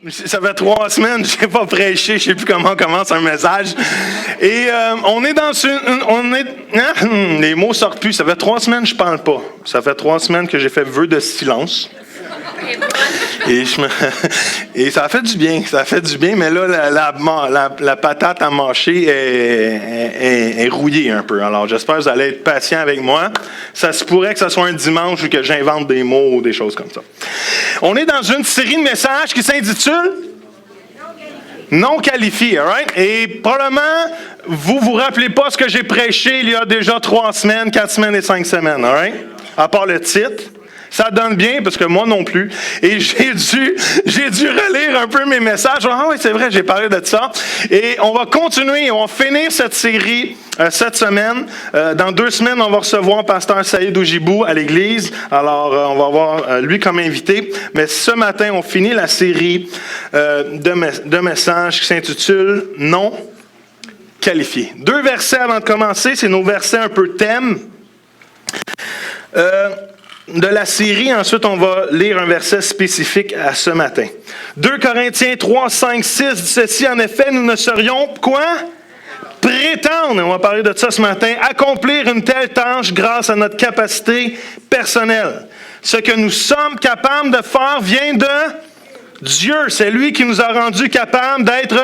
Ça fait 3 semaines, je n'ai pas prêché, je ne sais plus comment on commence un message. Et on est dans les mots sortent plus. Ça fait 3 semaines que je ne parle pas. Ça fait 3 semaines que j'ai fait vœu de silence. Et ça a fait du bien, mais là, la patate à mâcher est rouillée un peu. Alors, j'espère que vous allez être patient avec moi. Ça se pourrait que ce soit un dimanche ou que j'invente des mots ou des choses comme ça. On est dans une série de messages qui s'intitule Non qualifié, all right? Et probablement, vous vous rappelez pas ce que j'ai prêché il y a déjà 3 semaines, 4 semaines et 5 semaines, all right? À part le titre. Ça donne bien, parce que moi non plus. Et j'ai dû relire un peu mes messages. Ah oui, c'est vrai, j'ai parlé de ça. Et on va continuer, on va finir cette série cette semaine. Dans 2 semaines, on va recevoir Pasteur Saïd Oujibou à l'église. Alors, on va avoir lui comme invité. Mais ce matin, on finit la série de messages qui s'intitule « Non qualifié ». 2 versets avant de commencer, c'est nos versets un peu thème. De la série, ensuite, on va lire un verset spécifique à ce matin. 2 Corinthiens 3, 5, 6 dit ceci, en effet, nous ne serions, quoi? Prétendre, on va parler de ça ce matin, accomplir une telle tâche grâce à notre capacité personnelle. Ce que nous sommes capables de faire vient de Dieu. C'est lui qui nous a rendus capables d'être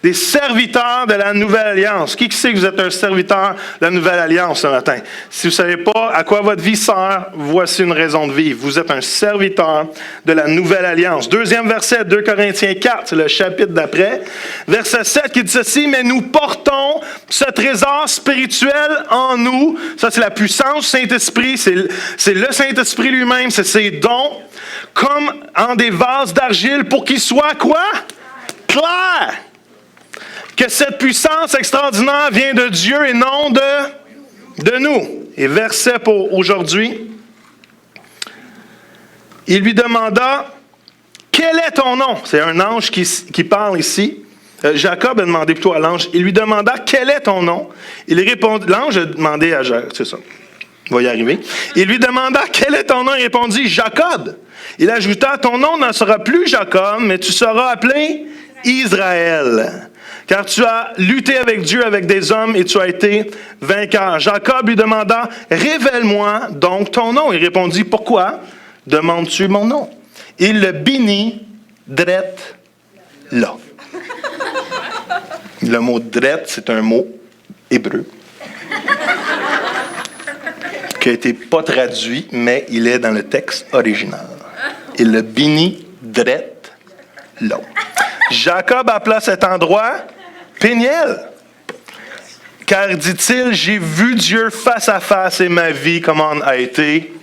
des serviteurs de la Nouvelle Alliance. Qui sait que vous êtes un serviteur de la Nouvelle Alliance ce matin? Si vous ne savez pas à quoi votre vie sert, voici une raison de vivre. Vous êtes un serviteur de la Nouvelle Alliance. 2e verset, 2 Corinthiens 4, c'est le chapitre d'après. Verset 7 qui dit ceci, mais nous portons ce trésor spirituel en nous. Ça, c'est la puissance du Saint-Esprit. C'est le Saint-Esprit lui-même, c'est ses dons. Comme en des vases d'argile pour qu'ils soient quoi? Clairs. Que cette puissance extraordinaire vient de Dieu et non de nous. Et verset pour aujourd'hui. Il lui demanda, quel est ton nom? C'est un ange qui parle ici. Jacob a demandé plutôt à l'ange. Il lui demanda, quel est ton nom? Il répondit, l'ange a demandé à Jacob, c'est ça. On va y arriver. Il lui demanda, quel est ton nom? Il répondit, Jacob. Il ajouta, ton nom ne sera plus Jacob, mais tu seras appelé Israël. Car tu as lutté avec Dieu, avec des hommes, et tu as été vainqueur. Jacob lui demanda, révèle-moi donc ton nom. Il répondit, pourquoi demandes-tu mon nom? Il le bénit, drette là. Le mot drette, c'est un mot hébreu qui n'a été pas traduit, mais il est dans le texte original. Il le bénit drette là. Jacob appela cet endroit Péniel. Car, dit-il, j'ai vu Dieu face à face et ma vie, comment a été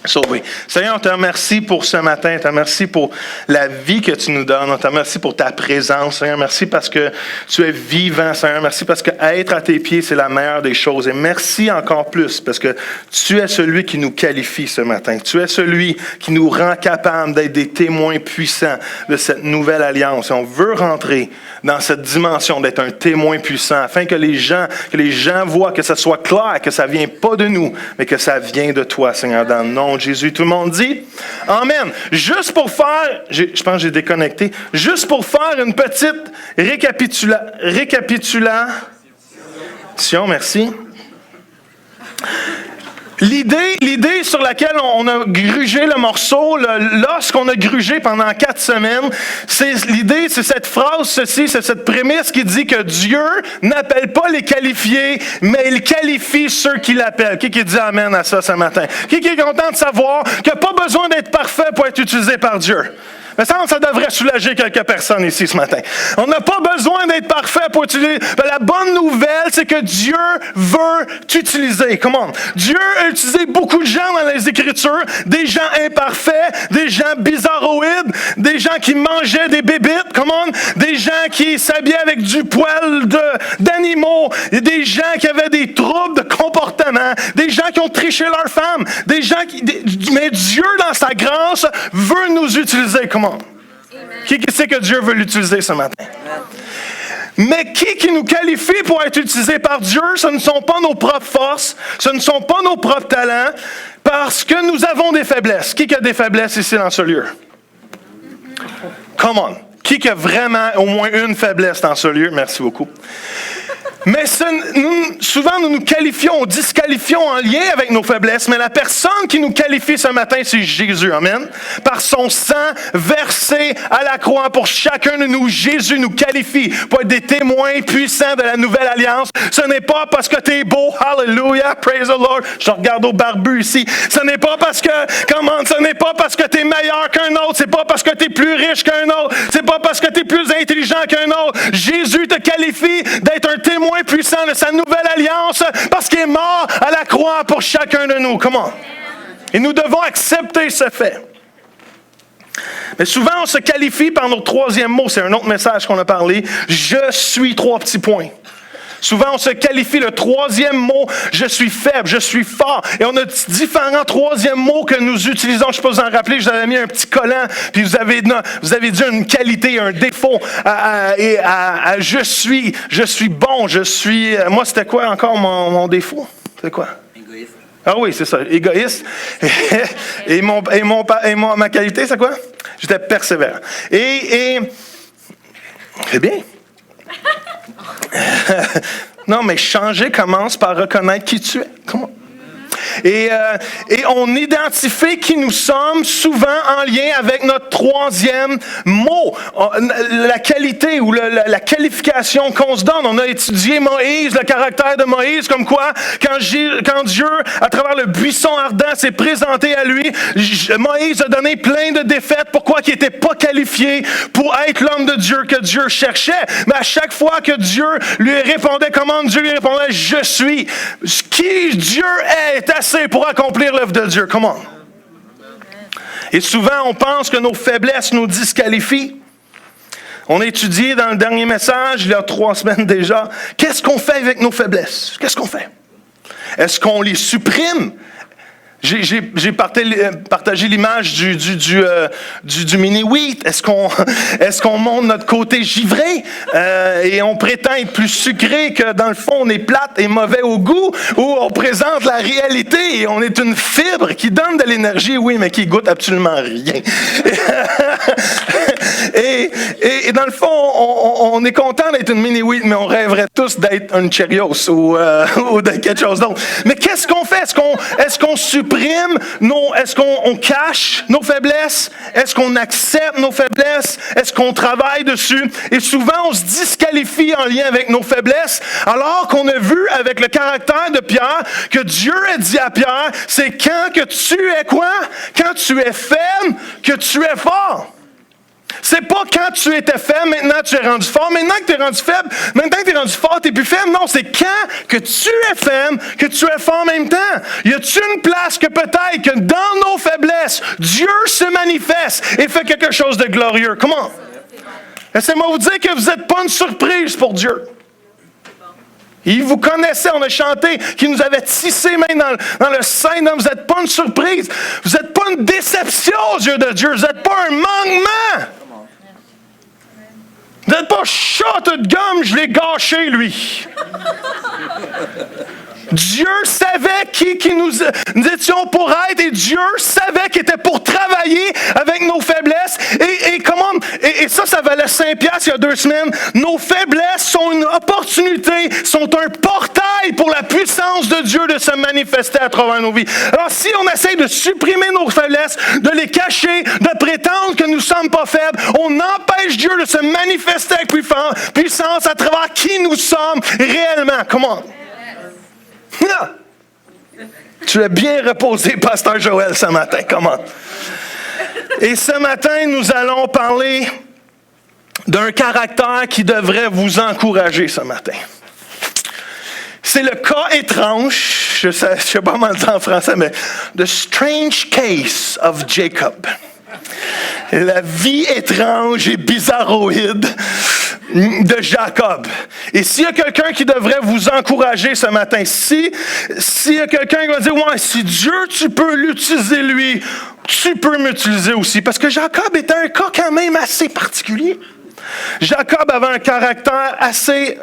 sauvé. Seigneur, on te remercie pour ce matin. On te remercie pour la vie que tu nous donnes. On te remercie pour ta présence. Seigneur, merci parce que tu es vivant. Seigneur, merci parce que être à tes pieds, c'est la meilleure des choses. Et merci encore plus parce que tu es celui qui nous qualifie ce matin. Tu es celui qui nous rend capables d'être des témoins puissants de cette nouvelle alliance. Et on veut rentrer dans cette dimension d'être un témoin puissant afin que les gens voient, que ça soit clair, que ça vient pas de nous, mais que ça vient de toi, Seigneur, dans le nom de Jésus. Tout le monde dit Amen. Juste pour faire, je pense que j'ai déconnecté, juste pour faire une petite récapitulation, merci. L'idée sur laquelle on a grugé le morceau, l'os qu'on a grugé pendant 4 semaines, c'est cette phrase, c'est cette prémisse qui dit que Dieu n'appelle pas les qualifiés, mais il qualifie ceux qui l'appellent. Qui dit amen à ça ce matin? Qui est content de savoir qu'il n'y a pas besoin d'être parfait pour être utilisé par Dieu? Mais ça devrait soulager quelques personnes ici ce matin. On n'a pas besoin d'être parfait pour utiliser. Mais la bonne nouvelle, c'est que Dieu veut t'utiliser. Comment? Dieu a utilisé beaucoup de gens dans les Écritures, des gens imparfaits, des gens bizarroïdes, des gens qui mangeaient des bébites, comment? Des gens qui s'habillaient avec du poil d'animaux, des gens qui avaient des troubles de comportement, des gens qui ont triché leurs femmes, mais Dieu, dans sa grâce, veut nous utiliser. Comment? Qui sait que Dieu veut l'utiliser ce matin? Mais qui nous qualifie pour être utilisé par Dieu? Ce ne sont pas nos propres forces, ce ne sont pas nos propres talents, parce que nous avons des faiblesses. Qui a des faiblesses ici dans ce lieu? Come on. Qui a vraiment au moins une faiblesse dans ce lieu? Merci beaucoup. Mais souvent, nous nous qualifions, on disqualifions en lien avec nos faiblesses, mais la personne qui nous qualifie ce matin, c'est Jésus. Amen. Par son sang versé à la croix pour chacun de nous, Jésus nous qualifie pour être des témoins puissants de la nouvelle alliance. Ce n'est pas parce que tu es beau, hallelujah, praise the Lord. Je regarde au barbu ici. Ce n'est pas parce que, ce n'est pas parce que tu es meilleur qu'un autre. C'est pas parce que tu es plus riche qu'un autre. C'est pas parce que tu es plus intelligent qu'un autre. Jésus te qualifie d'être un témoin puissant de sa nouvelle alliance parce qu'il est mort à la croix pour chacun de nous. Comment? Et nous devons accepter ce fait. Mais souvent, on se qualifie par notre troisième mot. C'est un autre message qu'on a parlé. Je suis 3 petits points. Souvent, on se qualifie le troisième mot, je suis faible, je suis fort. Et on a différents troisièmes mots que nous utilisons. Je ne sais pas si vous en rappelez, je vous avais mis un petit collant, puis vous avez dit une qualité, un défaut je suis bon, je suis... Moi, c'était quoi encore mon défaut? C'était quoi? Égoïste. Ah oui, c'est ça, égoïste. Et ma qualité, c'est quoi? J'étais persévérant. Et c'est bien. Non, mais changer commence par reconnaître qui tu es. Comment? Et on identifie qui nous sommes souvent en lien avec notre troisième mot. La qualité ou la qualification qu'on se donne. On a étudié Moïse, le caractère de Moïse, comme quoi, quand Dieu, à travers le buisson ardent, s'est présenté à lui, Moïse a donné plein de défaites. Pourquoi? Il n'était pas qualifié pour être l'homme de Dieu que Dieu cherchait. Mais à chaque fois que Dieu lui répondait, comment Dieu lui répondait, je suis. Qui Dieu est assez pour accomplir l'œuvre de Dieu. Comment? Et souvent, on pense que nos faiblesses nous disqualifient. On a étudié dans le dernier message, il y a 3 semaines déjà, qu'est-ce qu'on fait avec nos faiblesses? Qu'est-ce qu'on fait? Est-ce qu'on les supprime? J'ai partagé l'image du mini-wheat. Est-ce qu'on montre notre côté givré et on prétend être plus sucré que dans le fond on est plate et mauvais au goût, ou on présente la réalité et on est une fibre qui donne de l'énergie, oui, mais qui goûte absolument rien. Et dans le fond, on est content d'être une mini-wheat, mais on rêverait tous d'être un Cheerios ou de quelque chose d'autre. Mais qu'est-ce qu'on fait? Est-ce qu'on supprime est-ce qu'on cache nos faiblesses? Est-ce qu'on accepte nos faiblesses? Est-ce qu'on travaille dessus? Et souvent, on se disqualifie en lien avec nos faiblesses, alors qu'on a vu avec le caractère de Pierre que Dieu a dit à Pierre, c'est quand que tu es quoi? Quand tu es faible, que tu es fort. C'est pas quand tu étais faible, maintenant tu es rendu fort. Maintenant que tu es rendu faible, maintenant que tu es rendu fort, tu n'es plus faible. Non, c'est quand que tu es faible, que tu es fort en même temps. Y a-t-il une place que peut-être que dans nos faiblesses, Dieu se manifeste et fait quelque chose de glorieux? Comment? Laissez-moi vous dire que vous n'êtes pas une surprise pour Dieu. Il vous connaissait, on a chanté, qu'il nous avait tissé même dans le sein. Non, vous n'êtes pas une surprise. Vous n'êtes pas une déception aux yeux de Dieu. Vous n'êtes pas un manquement. Vous n'êtes pas shot de gomme, je l'ai gâché, lui. Dieu savait qui nous étions pour être, et Dieu savait qu'il était pour travailler avec nos faiblesses. Et ça valait 5 piastres il y a 2 semaines. Nos faiblesses sont une opportunité, sont un portail pour la puissance de Dieu de se manifester à travers nos vies. Alors si on essaie de supprimer nos faiblesses, de les cacher, de prétendre que nous ne sommes pas faibles, on empêche Dieu de se manifester avec puissance à travers qui nous sommes réellement. Comment? Tu es bien reposé, Pasteur Joël, ce matin. Comment? Et ce matin, nous allons parler d'un caractère qui devrait vous encourager ce matin. C'est le cas étrange, je ne sais pas comment le dire en français, mais The Strange Case of Jacob. La vie étrange et bizarroïde de Jacob. Et s'il y a quelqu'un qui devrait vous encourager ce matin, s'il y a quelqu'un qui va dire, ouais, si Dieu, tu peux l'utiliser lui, tu peux m'utiliser aussi. Parce que Jacob était un cas quand même assez particulier. Jacob avait un caractère assez...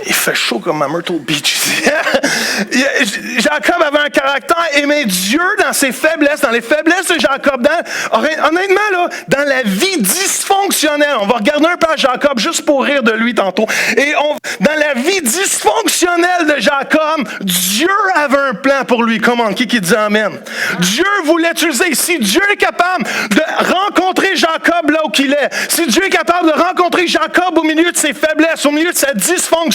Il fait chaud comme à Myrtle Beach ici. Jacob avait un caractère, mais Dieu, dans ses faiblesses, dans les faiblesses de Jacob, honnêtement, là, dans la vie dysfonctionnelle, on va regarder un peu à Jacob juste pour rire de lui tantôt. Et dans la vie dysfonctionnelle de Jacob, Dieu avait un plan pour lui. Comment? Qui dit Amen? Dieu voulait utiliser. Si Dieu est capable de rencontrer Jacob là où il est, si Dieu est capable de rencontrer Jacob au milieu de ses faiblesses, au milieu de sa dysfonction,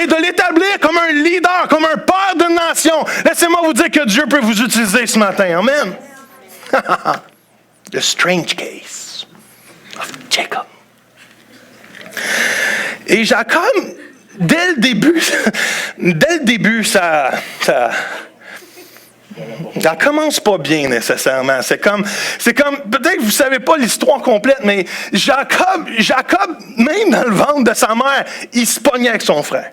et de l'établir comme un leader, comme un père d'une nation, laissez-moi vous dire que Dieu peut vous utiliser ce matin. Amen. The strange case of Jacob. Et Jacob, dès le début, ça commence pas bien nécessairement. C'est comme, peut-être que vous savez pas l'histoire complète, mais Jacob, même dans le ventre de sa mère, il se pognait avec son frère.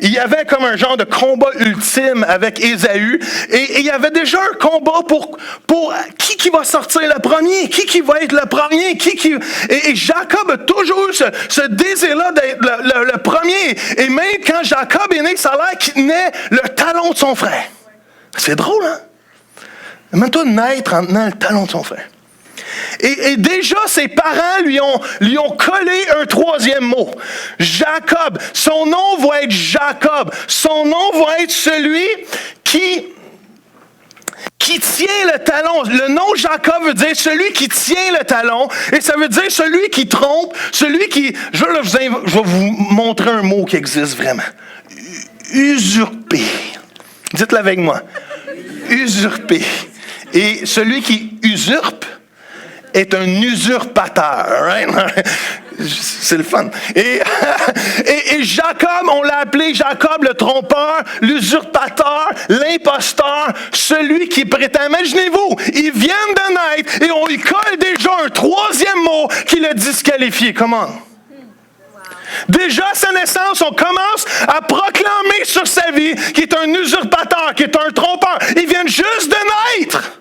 Il y avait comme un genre de combat ultime avec Ésaü, et il y avait déjà un combat pour qui va sortir le premier, qui va être le premier, et Jacob a toujours eu ce désir-là d'être le premier. Et même quand Jacob est né, ça a l'air qu'il tenait le talon de son frère. C'est drôle, hein? Imagine-toi naître en tenant le talon de son frère. Et déjà, ses parents lui ont collé un troisième mot. Jacob. Son nom va être Jacob. Son nom va être celui qui tient le talon. Le nom Jacob veut dire celui qui tient le talon. Et ça veut dire celui qui trompe, celui qui... Je vais vous montrer un mot qui existe vraiment. Usurper. Dites-le avec moi. Usurper. Et celui qui usurpe est un usurpateur. Right? C'est le fun. Et Jacob, on l'a appelé Jacob le trompeur, l'usurpateur, l'imposteur, celui qui prétend. Imaginez-vous, ils viennent de naître et on lui colle déjà un troisième mot qui le disqualifie. Comment? Déjà à sa naissance, on commence à proclamer sur sa vie qu'il est un usurpateur, qu'il est un trompeur. Ils viennent juste de naître.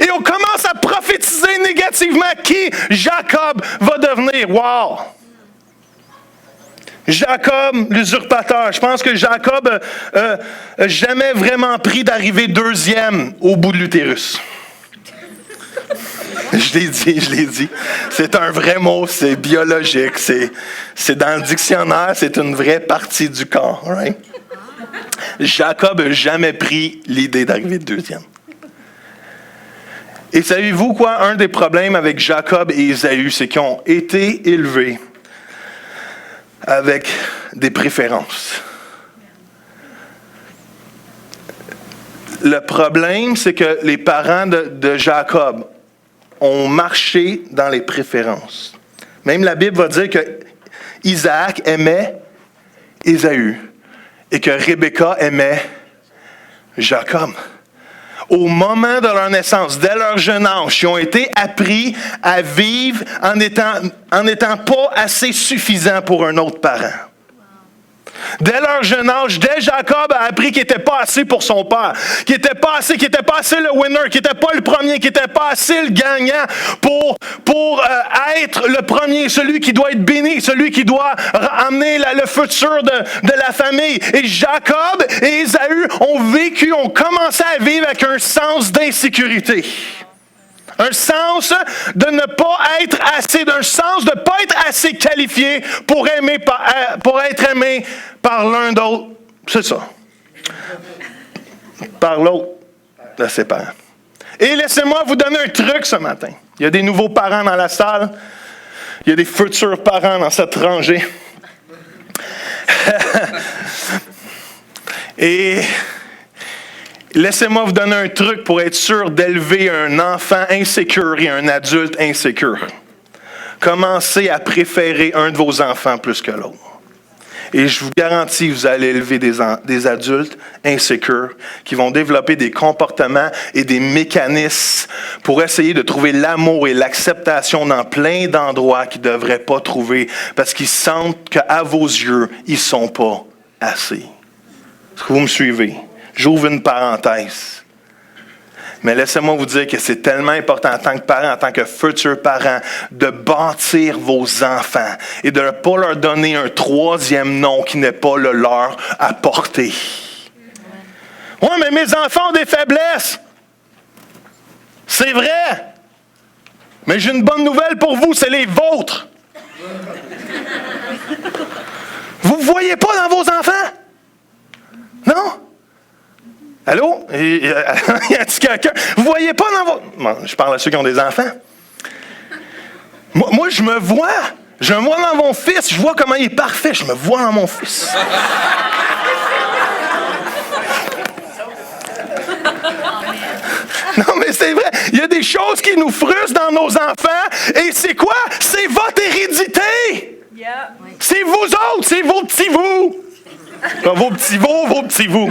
Et on commence à prophétiser négativement qui Jacob va devenir. Wow! Jacob, l'usurpateur. Je pense que Jacob n'a jamais vraiment pris d'arriver deuxième au bout de l'utérus. Je l'ai dit. C'est un vrai mot, c'est biologique, c'est dans le dictionnaire, c'est une vraie partie du corps. Right? Jacob n'a jamais pris l'idée d'arriver deuxième. Et savez-vous quoi? Un des problèmes avec Jacob et Ésaü, c'est qu'ils ont été élevés avec des préférences. Le problème, c'est que les parents de Jacob ont marché dans les préférences. Même la Bible va dire que Isaac aimait Ésaü et que Rebecca aimait Jacob. Au moment de leur naissance, dès leur jeune âge, ils ont été appris à vivre en n'étant pas assez suffisants pour un autre parent. Dès leur jeune âge, dès Jacob a appris qu'il n'était pas assez pour son père, qu'il n'était pas assez le winner, qu'il n'était pas le premier, qu'il n'était pas assez le gagnant pour être le premier, celui qui doit être béni, celui qui doit amener le futur de la famille. Et Jacob et Ésaü ont commencé à vivre avec un sens d'insécurité. Un sens de ne pas être assez, d'un sens de ne pas être assez qualifié pour être aimé par l'un d'autre. C'est ça. Par l'autre de ses parents. Et laissez-moi vous donner un truc ce matin. Il y a des nouveaux parents dans la salle. Il y a des futurs parents dans cette rangée. Et laissez-moi vous donner un truc pour être sûr d'élever un enfant insécure et un adulte insécure. Commencez à préférer un de vos enfants plus que l'autre. Et je vous garantis, vous allez élever des adultes insécures qui vont développer des comportements et des mécanismes pour essayer de trouver l'amour et l'acceptation dans plein d'endroits qu'ils ne devraient pas trouver parce qu'ils sentent qu'à vos yeux, ils ne sont pas assez. Est-ce que vous me suivez? J'ouvre une parenthèse. Mais laissez-moi vous dire que c'est tellement important en tant que parent, en tant que futur parent, de bâtir vos enfants et de ne pas leur donner un troisième nom qui n'est pas le leur à porter. Oui, mais mes enfants ont des faiblesses. C'est vrai. Mais j'ai une bonne nouvelle pour vous, c'est les vôtres. Vous ne voyez pas dans vos enfants? Non? Allô? Y a-t-il quelqu'un? Vous ne voyez pas dans vos... Bon, je parle à ceux qui ont des enfants. Moi, je me vois. Je me vois dans mon fils. Je vois comment il est parfait. Je me vois dans mon fils. Non, mais c'est vrai. Il y a des choses qui nous frustrent dans nos enfants. Et c'est quoi? C'est votre hérédité. Yeah. C'est vous autres. C'est vos petits vous. Vos petits vous.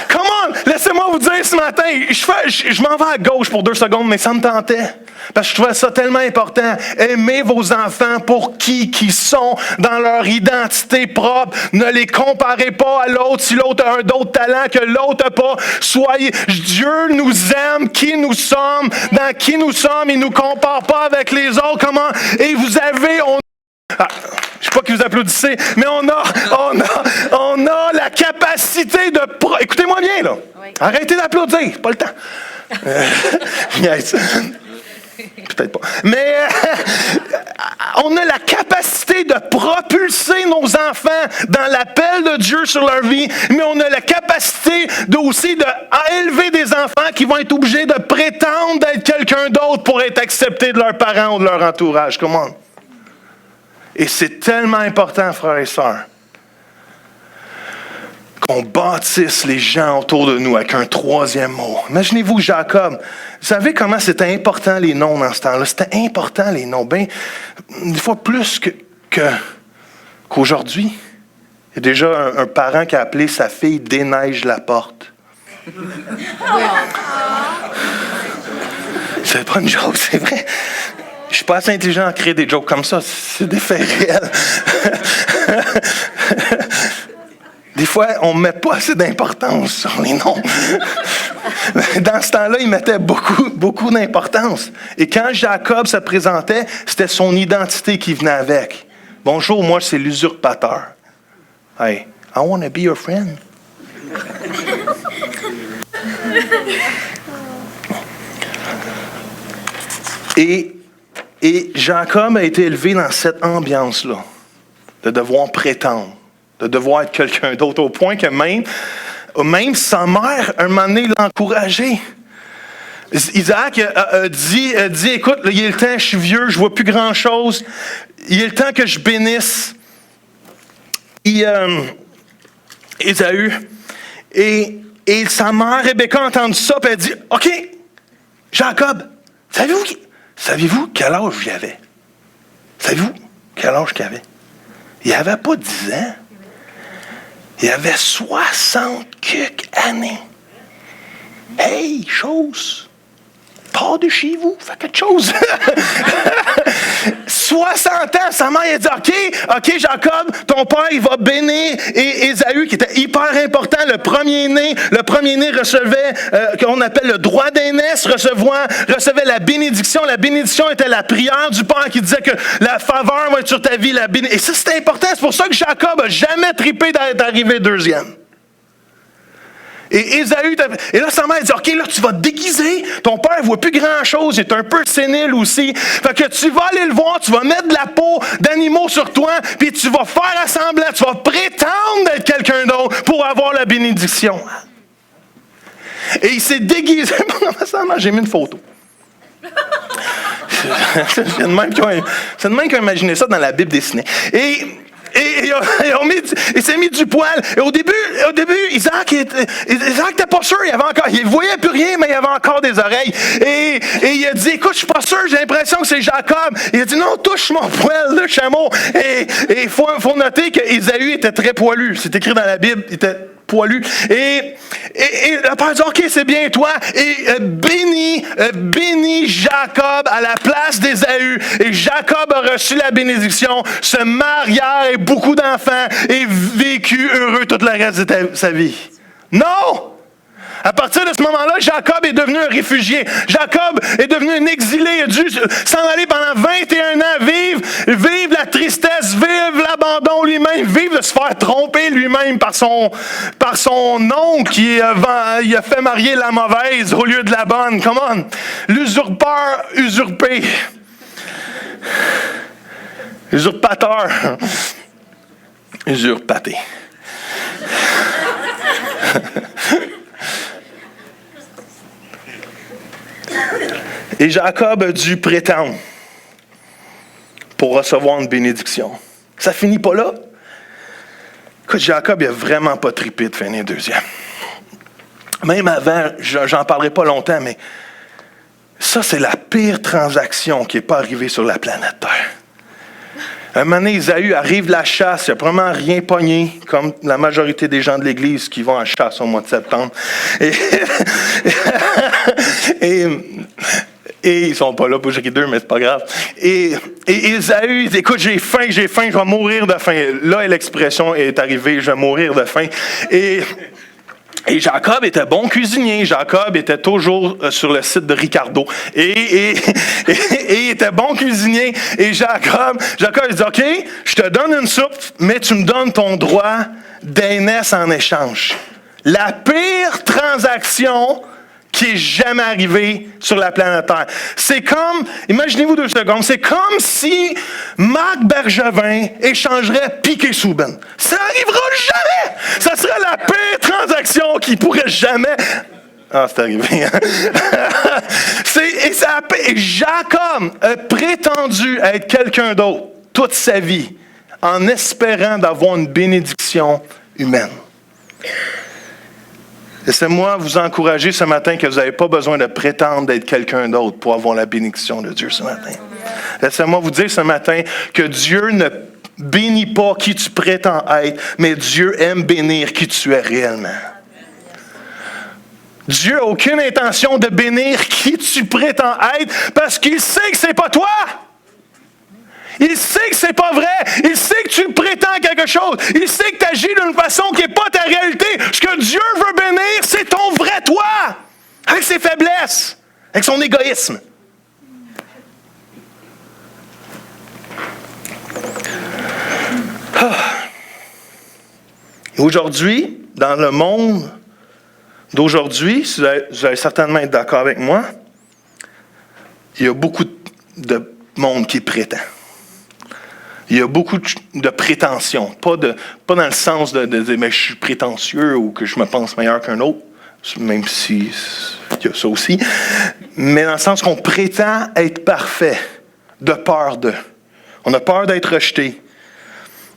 Come on, laissez-moi vous dire ce matin, je m'en vais à gauche pour 2 secondes, mais ça me tentait. Parce que je trouvais ça tellement important. Aimez vos enfants pour qui sont, dans leur identité propre. Ne les comparez pas à l'autre si l'autre a un d'autres talent que l'autre n'a pas. Dieu nous aime, qui nous sommes, dans qui nous sommes. Il ne nous compare pas avec les autres. Comment? Et vous avez... je ne sais pas que vous applaudissez, mais on a la capacité de... Écoutez-moi bien, là. Oui. Arrêtez d'applaudir, c'est pas le temps. Peut-être pas. Mais on a la capacité de propulser nos enfants dans l'appel de Dieu sur leur vie, mais on a la capacité aussi d'élever des enfants qui vont être obligés de prétendre d'être quelqu'un d'autre pour être acceptés de leurs parents ou de leur entourage. Comment? Et c'est tellement important, frères et sœurs, qu'on bâtisse les gens autour de nous avec un troisième mot. Imaginez-vous Jacob. Vous savez comment c'était important les noms dans ce temps-là? C'était important les noms. Des fois plus qu'aujourd'hui. Il y a déjà un parent qui a appelé sa fille Déneige la porte. C'est pas une joke, c'est vrai. Je suis pas assez intelligent à créer des jokes comme ça. C'est des faits réels. Des fois, on ne met pas assez d'importance sur les noms. Dans ce temps-là, il mettait beaucoup d'importance. Et quand Jacob se présentait, c'était son identité qui venait avec. Bonjour, moi, c'est l'usurpateur. Hey, I want to be your friend. Et Jacob a été élevé dans cette ambiance-là, de devoir prétendre, de devoir être quelqu'un d'autre, au point que même sa mère, un moment donné, l'a encouragé. Isaac a dit, écoute, là, il est le temps, je suis vieux, je ne vois plus grand-chose, il est le temps que je bénisse Ésaü. Et sa mère, Rebecca, a entendu ça, puis elle a dit, OK, Jacob, Savez-vous quel âge il avait? Savez-vous quel âge qu'il avait? Il n'avait pas 10 ans. Il avait 60 quelques années. Hey, chose! Pars de chez vous, fais quelque chose. 60 ans, sa mère a dit, OK, Jacob, ton père, il va bénir Ésaü, qui était hyper important, le premier-né recevait, qu'on appelle le droit d'aînesse, recevait la bénédiction. La bénédiction était la prière du père qui disait que la faveur va être sur ta vie, et ça, c'était important. C'est pour ça que Jacob n'a jamais trippé d'être arrivé deuxième. Et Ésaü, et là, sa mère dit, OK, là, tu vas te déguiser. Ton père ne voit plus grand-chose. Il est un peu sénile aussi. Fait que tu vas aller le voir, tu vas mettre de la peau d'animaux sur toi, puis tu vas faire semblant, tu vas prétendre d'être quelqu'un d'autre pour avoir la bénédiction. Et il s'est déguisé. J'ai mis une photo. C'est de même qu'ils ont imaginé ça dans la Bible dessinée. Et il s'est mis du poil. Et au début, Isaac n'était pas sûr. Il ne voyait plus rien, mais il avait encore des oreilles. Et il a dit, écoute, je suis pas sûr, j'ai l'impression que c'est Jacob. Il a dit, non, touche mon poil, le chameau. Et il faut noter qu'Ésaü était très poilu. C'est écrit dans la Bible, il était poilu. Et le père dit, OK, c'est bien toi. Et bénis Jacob à la place d'Ésaü. Et Jacob a reçu la bénédiction, se marièrent et beaucoup d'enfants et vécu heureux toute la reste de sa vie. Non! À partir de ce moment-là, Jacob est devenu un réfugié. Jacob est devenu un exilé. Il a dû s'en aller pendant 21 ans, vivre la tristesse, vivre l'abandon lui-même, vivre de se faire tromper lui-même par son oncle qui il a fait marier la mauvaise au lieu de la bonne. Come on! L'usurpeur usurpé. Usurpateur. Usurpaté. Et Jacob a dû prétendre pour recevoir une bénédiction. Ça finit pas là. Écoute, Jacob, il n'a vraiment pas trippé de finir deuxième. Même avant, j'en parlerai pas longtemps, mais ça, c'est la pire transaction qui n'est pas arrivée sur la planète Terre. Un moment donné, Ésaü arrive de la chasse, il n'a probablement rien pogné, comme la majorité des gens de l'Église qui vont à la chasse au mois de septembre. Et ils sont pas là pour gérer d'eux, mais c'est pas grave. Et Ésaü, écoute, j'ai faim, je vais mourir de faim. Là, l'expression est arrivée, je vais mourir de faim. Et Jacob était bon cuisinier. Jacob était toujours sur le site de Ricardo. Et il était bon cuisinier. Et Jacob, il dit, OK, je te donne une soupe, mais tu me donnes ton droit d'aînesse en échange. La pire transaction qui est jamais arrivée sur la planète Terre. C'est comme, imaginez-vous 2 secondes, c'est comme si Marc Bergevin échangerait Piquet Souben. Ça n'arrivera jamais! Ça serait la pire transaction qui pourrait jamais... Ah, c'est arrivé. Et Jacob a prétendu être quelqu'un d'autre toute sa vie en espérant d'avoir une bénédiction humaine. Laissez-moi vous encourager ce matin que vous n'avez pas besoin de prétendre d'être quelqu'un d'autre pour avoir la bénédiction de Dieu ce matin. Laissez-moi vous dire ce matin que Dieu ne bénit pas qui tu prétends être, mais Dieu aime bénir qui tu es réellement. Dieu n'a aucune intention de bénir qui tu prétends être parce qu'il sait que c'est pas toi. Il sait que c'est pas vrai. Il sait que tu prétends quelque chose. Il sait que tu agis d'une façon qui n'est pas ta réalité. Ce que Dieu veut bénir, c'est ton vrai toi. Avec ses faiblesses. Avec son égoïsme. Aujourd'hui, dans le monde d'aujourd'hui, vous allez certainement être d'accord avec moi, il y a beaucoup de monde qui prétend. Il y a beaucoup de prétentions, pas dans le sens de dire mais je suis prétentieux ou que je me pense meilleur qu'un autre, même si il y a ça aussi, mais dans le sens qu'on prétend être parfait de peur de. On a peur d'être rejeté,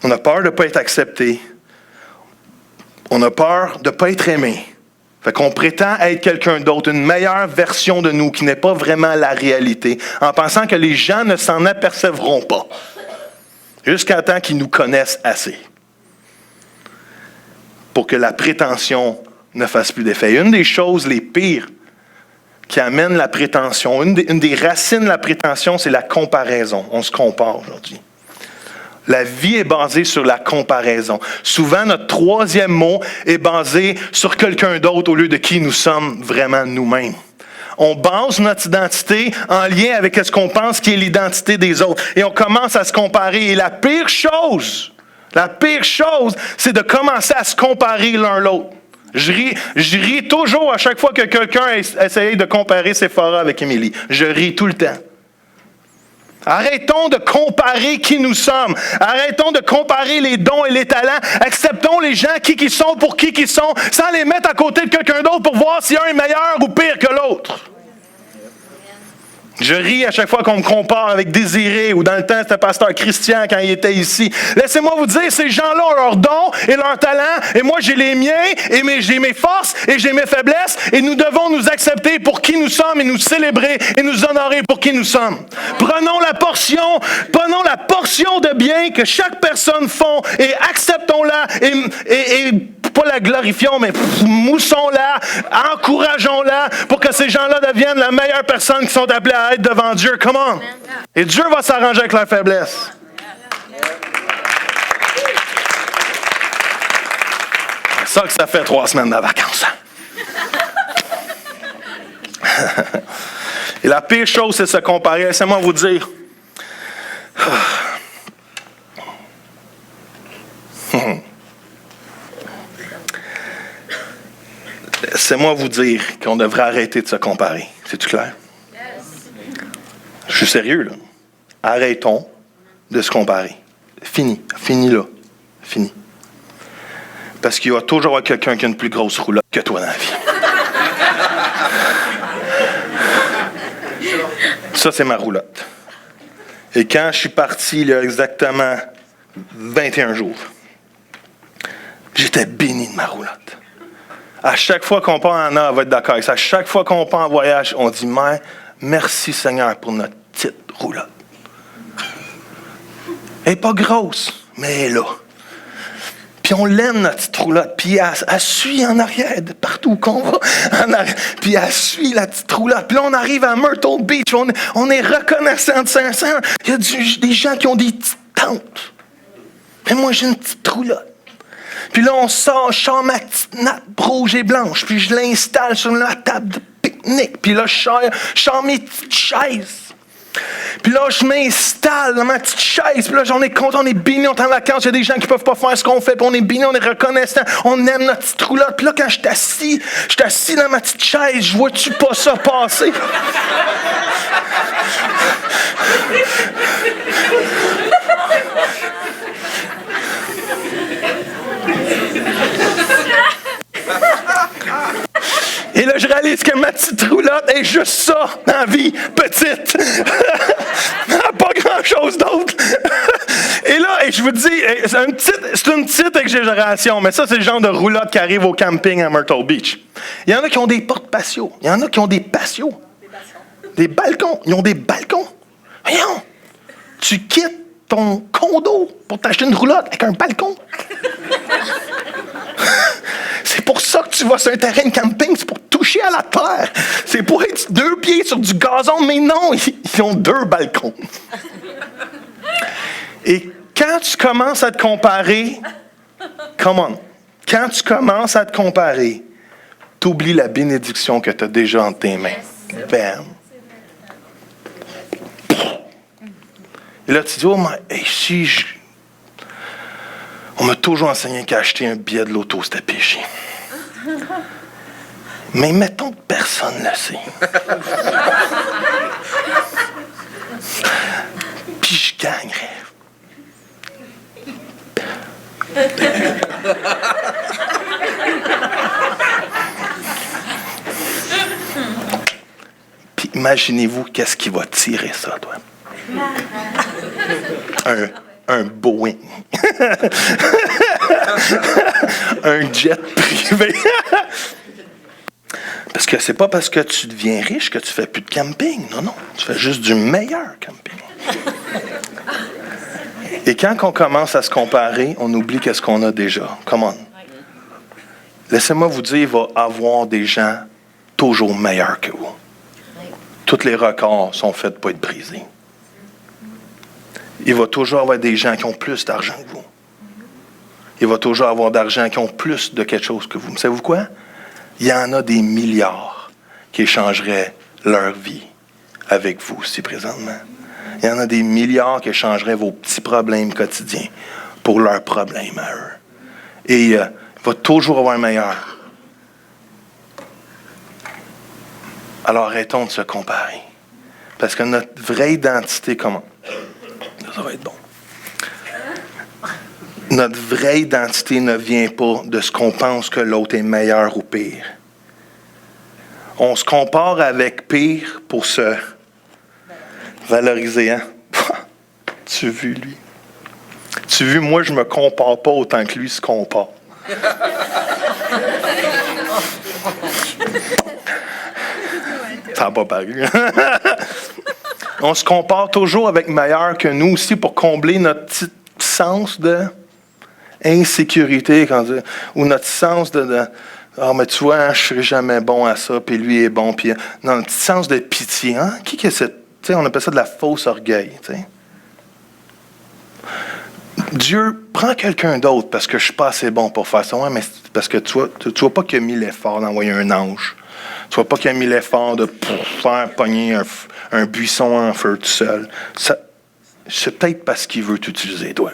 on a peur de ne pas être accepté, on a peur de ne pas être aimé. Fait qu'on prétend être quelqu'un d'autre, une meilleure version de nous qui n'est pas vraiment la réalité, en pensant que les gens ne s'en apercevront pas. Jusqu'à temps qu'ils nous connaissent assez pour que la prétention ne fasse plus d'effet. Une des choses les pires qui amènent la prétention, une des racines de la prétention, c'est la comparaison. On se compare aujourd'hui. La vie est basée sur la comparaison. Souvent, notre troisième mot est basé sur quelqu'un d'autre au lieu de qui nous sommes vraiment nous-mêmes. On base notre identité en lien avec ce qu'on pense qui est l'identité des autres. Et on commence à se comparer. Et la pire chose, c'est de commencer à se comparer l'un l'autre. Je ris toujours à chaque fois que quelqu'un essaye de comparer Sephora avec Émilie. Je ris tout le temps. Arrêtons de comparer qui nous sommes. Arrêtons de comparer les dons et les talents. Acceptons les gens qui sont pour qui qu'ils sont, sans les mettre à côté de quelqu'un d'autre pour voir si un est meilleur ou pire que l'autre. Je ris à chaque fois qu'on me compare avec Désiré ou dans le temps, c'était pasteur Christian quand il était ici. Laissez-moi vous dire, ces gens-là ont leurs dons et leurs talents et moi j'ai les miens et j'ai mes forces et j'ai mes faiblesses et nous devons nous accepter pour qui nous sommes et nous célébrer et nous honorer pour qui nous sommes. Prenons la portion de bien que chaque personne font et acceptons-la et pas la glorifions, mais moussons-la, encourageons-la pour que ces gens-là deviennent la meilleure personne qui sont appelés à être devant Dieu. Come on! Et Dieu va s'arranger avec leur faiblesse. C'est ça que ça fait 3 semaines de vacances. Et la pire chose, c'est se comparer. Laissez-moi vous dire. Laissez-moi vous dire qu'on devrait arrêter de se comparer. C'est-tu clair? Je suis sérieux, là. Arrêtons de se comparer. Fini. Fini là. Fini. Parce qu'il y va toujours avoir quelqu'un qui a une plus grosse roulotte que toi dans la vie. Ça, c'est ma roulotte. Et quand je suis parti, il y a exactement 21 jours, j'étais béni de ma roulotte. À chaque fois qu'on part en elle va être d'accord avec ça. À chaque fois qu'on part en voyage, on dit « Merci Seigneur pour notre petite roulotte. » Elle n'est pas grosse, mais elle est là. Puis on l'aime, notre petite roulotte. Puis elle suit en arrière, de partout qu'on va. Puis elle suit la petite roulotte. Puis là, on arrive à Myrtle Beach. On est reconnaissant de Saint-Saint. Il y a des gens qui ont des petites tentes. Mais moi, j'ai une petite roulotte. Puis là, je sors ma petite nappe rouge et blanche. Puis je l'installe sur la table de pique-nique. Puis là, je sors mes petites chaises. Puis là, je m'installe dans ma petite chaise. Puis là, on est content, on est béni, on est en vacances. Il y a des gens qui ne peuvent pas faire ce qu'on fait. Puis on est béni, on est reconnaissant. On aime notre petite roulotte. Puis là, quand je suis assis dans ma petite chaise, je vois-tu pas ça passer? Et là, je réalise que ma petite roulotte est juste ça dans la vie, petite. Pas grand-chose d'autre. Et je vous dis, c'est une petite exagération, mais ça, c'est le genre de roulotte qui arrive au camping à Myrtle Beach. Il y en a qui ont des portes patios. Il y en a qui ont des patios. Des balcons. Ils ont des balcons. Voyons, tu quittes ton condo pour t'acheter une roulotte avec un balcon. C'est pour ça que tu vas sur un terrain de camping, c'est pour toucher à la terre. C'est pour être 2 pieds sur du gazon, mais non, ils ont 2 balcons. Et quand tu commences à te comparer, quand tu commences à te comparer, tu oublies la bénédiction que tu as déjà entre tes mains. Bam. Et là, tu dis, oh, mais si on m'a toujours enseigné qu'acheter un billet de l'auto, c'était péché. Mais mettons que personne ne le sait. Puis je gagnerais. Puis imaginez-vous qu'est-ce qui va tirer ça, toi. Un Boeing. Un jet privé. Parce que c'est pas parce que tu deviens riche que tu fais plus de camping. Non. Tu fais juste du meilleur camping. Et quand on commence à se comparer, on oublie qu'est-ce qu'on a déjà. Come on. Laissez-moi vous dire, il va y avoir des gens toujours meilleurs que vous. Tous les records sont faits pour être brisés. Il va toujours avoir des gens qui ont plus d'argent que vous. Il va toujours avoir d'argent qui ont plus de quelque chose que vous. Mais savez-vous quoi? Il y en a des milliards qui échangeraient leur vie avec vous aussi présentement. Il y en a des milliards qui échangeraient vos petits problèmes quotidiens pour leurs problèmes à eux. Et il va toujours avoir un meilleur. Alors arrêtons de se comparer. Parce que notre vraie identité, comment? Ça va être bon. Notre vraie identité ne vient pas de ce qu'on pense que l'autre est meilleur ou pire. On se compare avec pire pour se valoriser. Hein? Tu as vu, lui? Tu as vu, moi, je me compare pas autant que lui se compare. Ça n'a pas paru. On se compare toujours avec meilleur que nous aussi pour combler notre petit sens de insécurité, ou notre sens de mais tu vois, je ne serai jamais bon à ça, puis lui est bon, puis non, un petit sens de pitié. Hein? Qui est cette, on appelle ça de la fausse orgueil. T'sais? Dieu prend quelqu'un d'autre parce que je ne suis pas assez bon pour faire ça. Ouais, mais parce que tu vois pas qu'il a mis l'effort d'envoyer un ange. Tu vois pas qu'il a mis l'effort de faire pogner un buisson en feu tout seul. C'est peut-être parce qu'il veut t'utiliser, toi.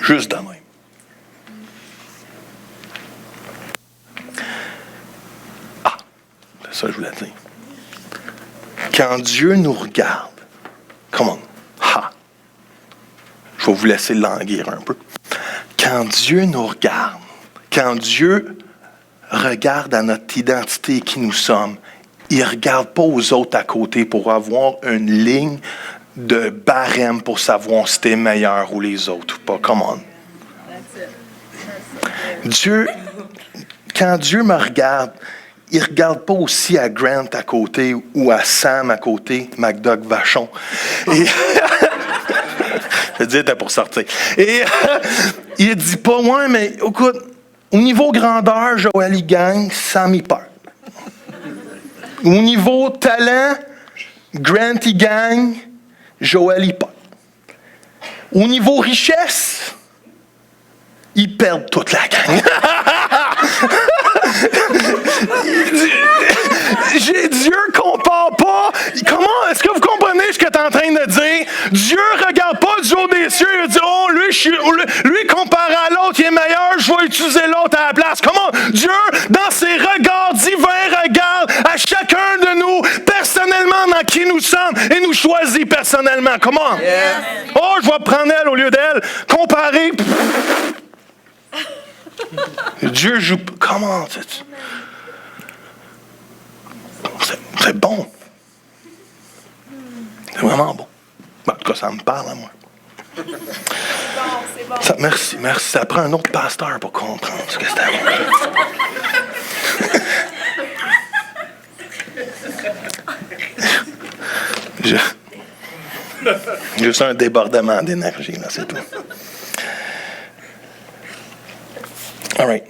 Juste de même. Ah, c'est ça que je voulais dire. Quand Dieu nous regarde, come on, je vais vous laisser languir un peu. Quand Dieu nous regarde, quand Dieu regarde à notre identité qui nous sommes, il ne regarde pas aux autres à côté pour avoir une ligne de barème pour savoir si t'es meilleur ou les autres ou pas. Come on. Dieu, quand Dieu me regarde, il ne regarde pas aussi à Grant à côté ou à Sam à côté, MacDoug Vachon. Et je dis, t'es pour sortir. Et il dit pas, ouais, mais écoute, au niveau grandeur, Joël il gagne, Sam il perd. Au niveau talent, Grant il gagne, Joël il perd. Au niveau richesse, ils perdent toute la gang. Dieu compare pas. Comment est-ce que vous comprenez ce que tu es en train de dire? Dieu ne regarde pas du haut des cieux et dit, oh, lui comparé à l'autre, il est meilleur, je vais utiliser l'autre à la place. Comment? Dieu, dans ses regards divins, regarde à chacun de nous, personnellement, dans qui nous sommes, et nous choisit personnellement. Comment? Yeah. Oh, je vais prendre elle au lieu d'elle. Comparer. Dieu joue. Comment? C'est bon. C'est vraiment bon. En tout cas, ça me parle à moi. C'est bon. Merci. Ça prend un autre pasteur pour comprendre ce que c'était. Juste un débordement d'énergie, là, c'est tout. All right.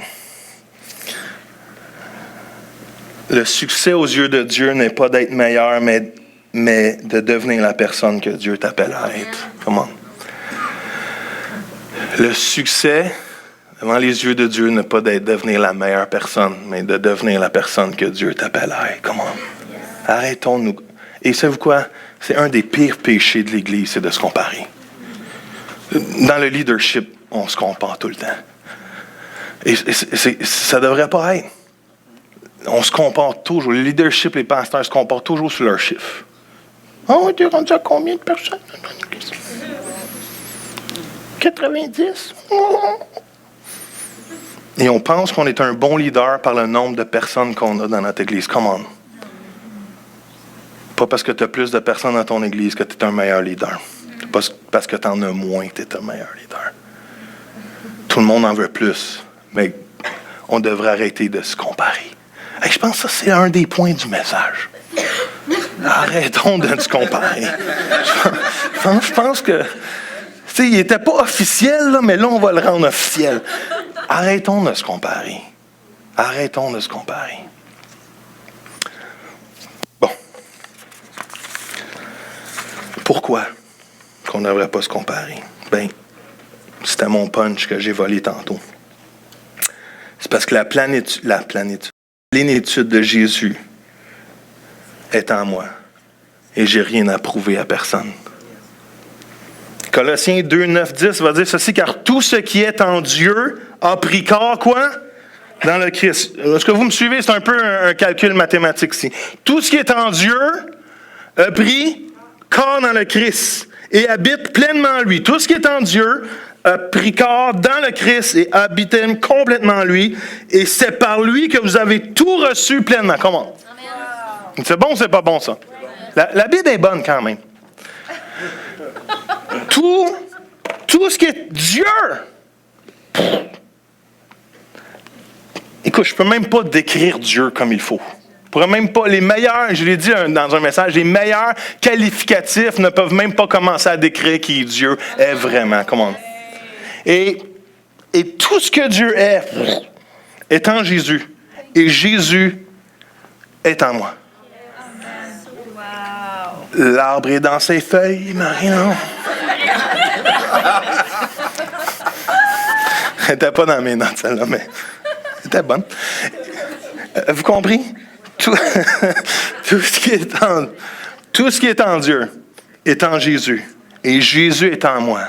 Le succès aux yeux de Dieu n'est pas d'être meilleur, mais de devenir la personne que Dieu t'appelle à être. Comment? Le succès devant les yeux de Dieu n'est pas d'être devenir la meilleure personne, mais de devenir la personne que Dieu t'appelle à être. Comment? Arrêtons-nous. Et savez-vous quoi? C'est un des pires péchés de l'Église, c'est de se comparer. Dans le leadership, on se compare tout le temps. Et ça ne devrait pas être. On se compare toujours. Le leadership, les pasteurs se comparent toujours sur leurs chiffres. Oh, tu es rendu à combien de personnes dans l'église? 90? Et on pense qu'on est un bon leader par le nombre de personnes qu'on a dans notre église. Come on. Pas parce que tu as plus de personnes dans ton église que tu es un meilleur leader. Pas parce que tu en as moins que tu es un meilleur leader. Tout le monde en veut plus. Mais on devrait arrêter de se comparer. Et je pense que ça, c'est un des points du message. Arrêtons de se comparer. Je pense que, il n'était pas officiel, là, mais là, on va le rendre officiel. Arrêtons de se comparer. Arrêtons de se comparer. Bon. Pourquoi qu'on ne devrait pas se comparer? Bien, c'était mon punch que j'ai volé tantôt. C'est parce que la plénitude de Jésus est en moi. Et j'ai rien à prouver à personne. Colossiens 2, 9, 10 va dire ceci, car tout ce qui est en Dieu a pris corps, quoi? Dans le Christ. Est-ce que vous me suivez? C'est un peu un calcul mathématique ici. Tout ce qui est en Dieu a pris corps dans le Christ et habite pleinement en lui. Tout ce qui est en Dieu a pris corps dans le Christ et habite complètement en lui. Et c'est par lui que vous avez tout reçu pleinement. Comment? C'est bon ou c'est pas bon, ça? La Bible est bonne quand même. Tout ce qui est Dieu. Écoute, je ne peux même pas décrire Dieu comme il faut. Je pourrais même pas, les meilleurs, je l'ai dit dans un message, les meilleurs qualificatifs ne peuvent même pas commencer à décrire qui Dieu est vraiment. Comment? Et tout ce que Dieu est en Jésus. Et Jésus est en moi. L'arbre est dans ses feuilles, Marion. Elle n'était pas dans mes notes, celle-là, mais elle était bonne. Vous comprenez? Tout, tout ce qui est en Dieu est en Jésus. Et Jésus est en moi.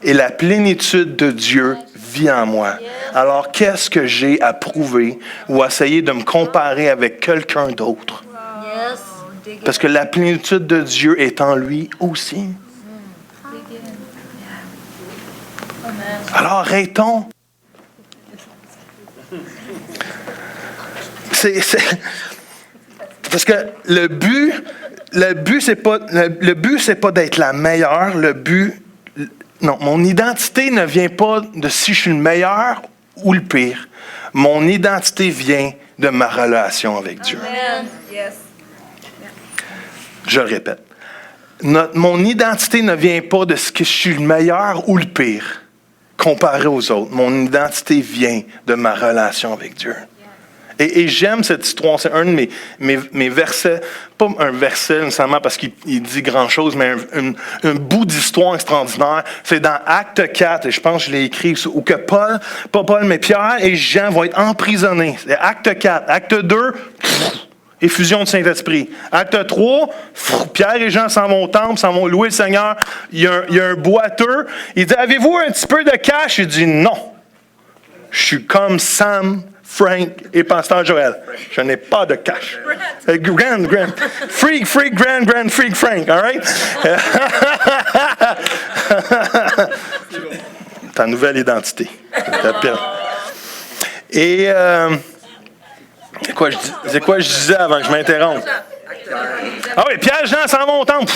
Et la plénitude de Dieu vit en moi. Alors, qu'est-ce que j'ai à prouver ou à essayer de me comparer avec quelqu'un d'autre? Parce que la plénitude de Dieu est en lui aussi. Alors, arrêtons. Parce que le but, c'est pas d'être la meilleure. Non, mon identité ne vient pas de si je suis le meilleur ou le pire. Mon identité vient de ma relation avec Dieu. Amen. Yes. Je le répète. Mon identité ne vient pas de ce que je suis le meilleur ou le pire, comparé aux autres. Mon identité vient de ma relation avec Dieu. Et j'aime cette histoire. C'est un de mes versets, pas un verset nécessairement parce qu'il dit grand-chose, mais un bout d'histoire extraordinaire. C'est dans Acte 4, et je pense que je l'ai écrit, où que pas Paul, mais Pierre et Jean vont être emprisonnés. C'est Acte 4. Acte 2, effusion du Saint-Esprit. Acte 3, Pierre et Jean s'en vont au temple, s'en vont louer le Seigneur. Il y a un boiteux. Il dit, avez-vous un petit peu de cash? Il dit, non. Je suis comme Sam, Frank et Pasteur Joël. Je n'ai pas de cash. Grand. Freak, grand, freak, Frank. All right? Ta nouvelle identité. Et c'est quoi je disais avant que je m'interrompe? Ah oui, Pierre Jean s'en vont au temple.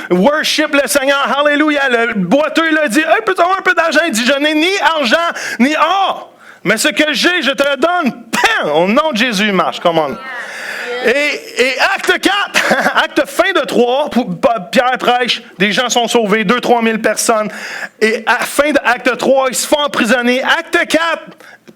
Worship le Seigneur. Hallelujah. Le boiteux, il a dit, hey, peux-tu avoir un peu d'argent? Il dit, je n'ai ni argent, ni or. Mais ce que j'ai, je te le donne. Pam! Au nom de Jésus, marche. Come on. Et acte 4, acte fin de 3, Pierre prêche, des gens sont sauvés, 2-3 000 personnes. Et à fin de acte 3, ils se font emprisonner. Acte 4,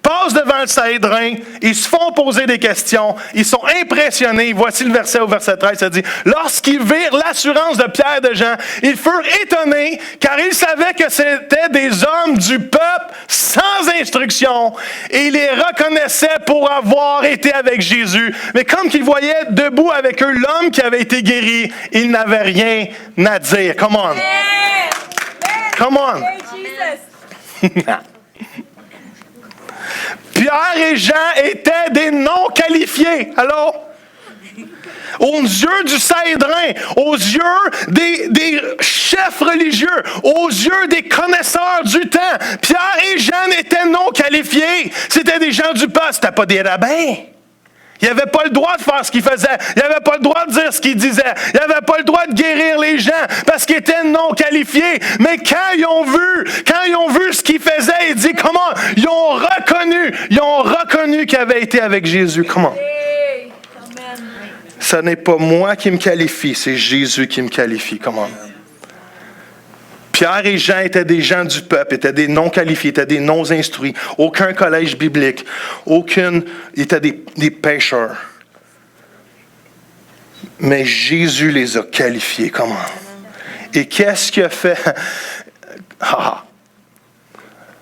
passent devant le Sanhédrin, ils se font poser des questions, ils sont impressionnés. Voici le verset au verset 13, ça dit, lorsqu'ils virent l'assurance de Pierre et de Jean, ils furent étonnés, car ils savaient que c'était des hommes du peuple sans instruction, et ils les reconnaissaient pour avoir été avec Jésus. Mais comme qu'ils voyaient debout avec eux l'homme qui avait été guéri, ils n'avaient rien à dire. Come on. Come on. Pierre et Jean étaient des non-qualifiés. Alors, aux yeux du Sanhédrin, aux yeux des chefs religieux, aux yeux des connaisseurs du temps, Pierre et Jean étaient non-qualifiés. C'était des gens du peuple, c'était pas des rabbins. Ils n'avaient pas le droit de faire ce qu'ils faisaient. Ils n'avaient pas le droit de dire ce qu'ils disaient. Ils n'avaient pas le droit de guérir les gens parce qu'ils étaient non qualifiés. Mais quand ils ont vu ce qu'ils faisaient, ils disent comment? Ils ont reconnu qu'ils avaient été avec Jésus. Comment? Ce n'est pas moi qui me qualifie, c'est Jésus qui me qualifie. Comment? Pierre et Jean étaient des gens du peuple, étaient des non-qualifiés, étaient des non-instruits. Aucun collège biblique, étaient des pécheurs. Mais Jésus les a qualifiés. Comment? Et qu'est-ce qu'il a fait?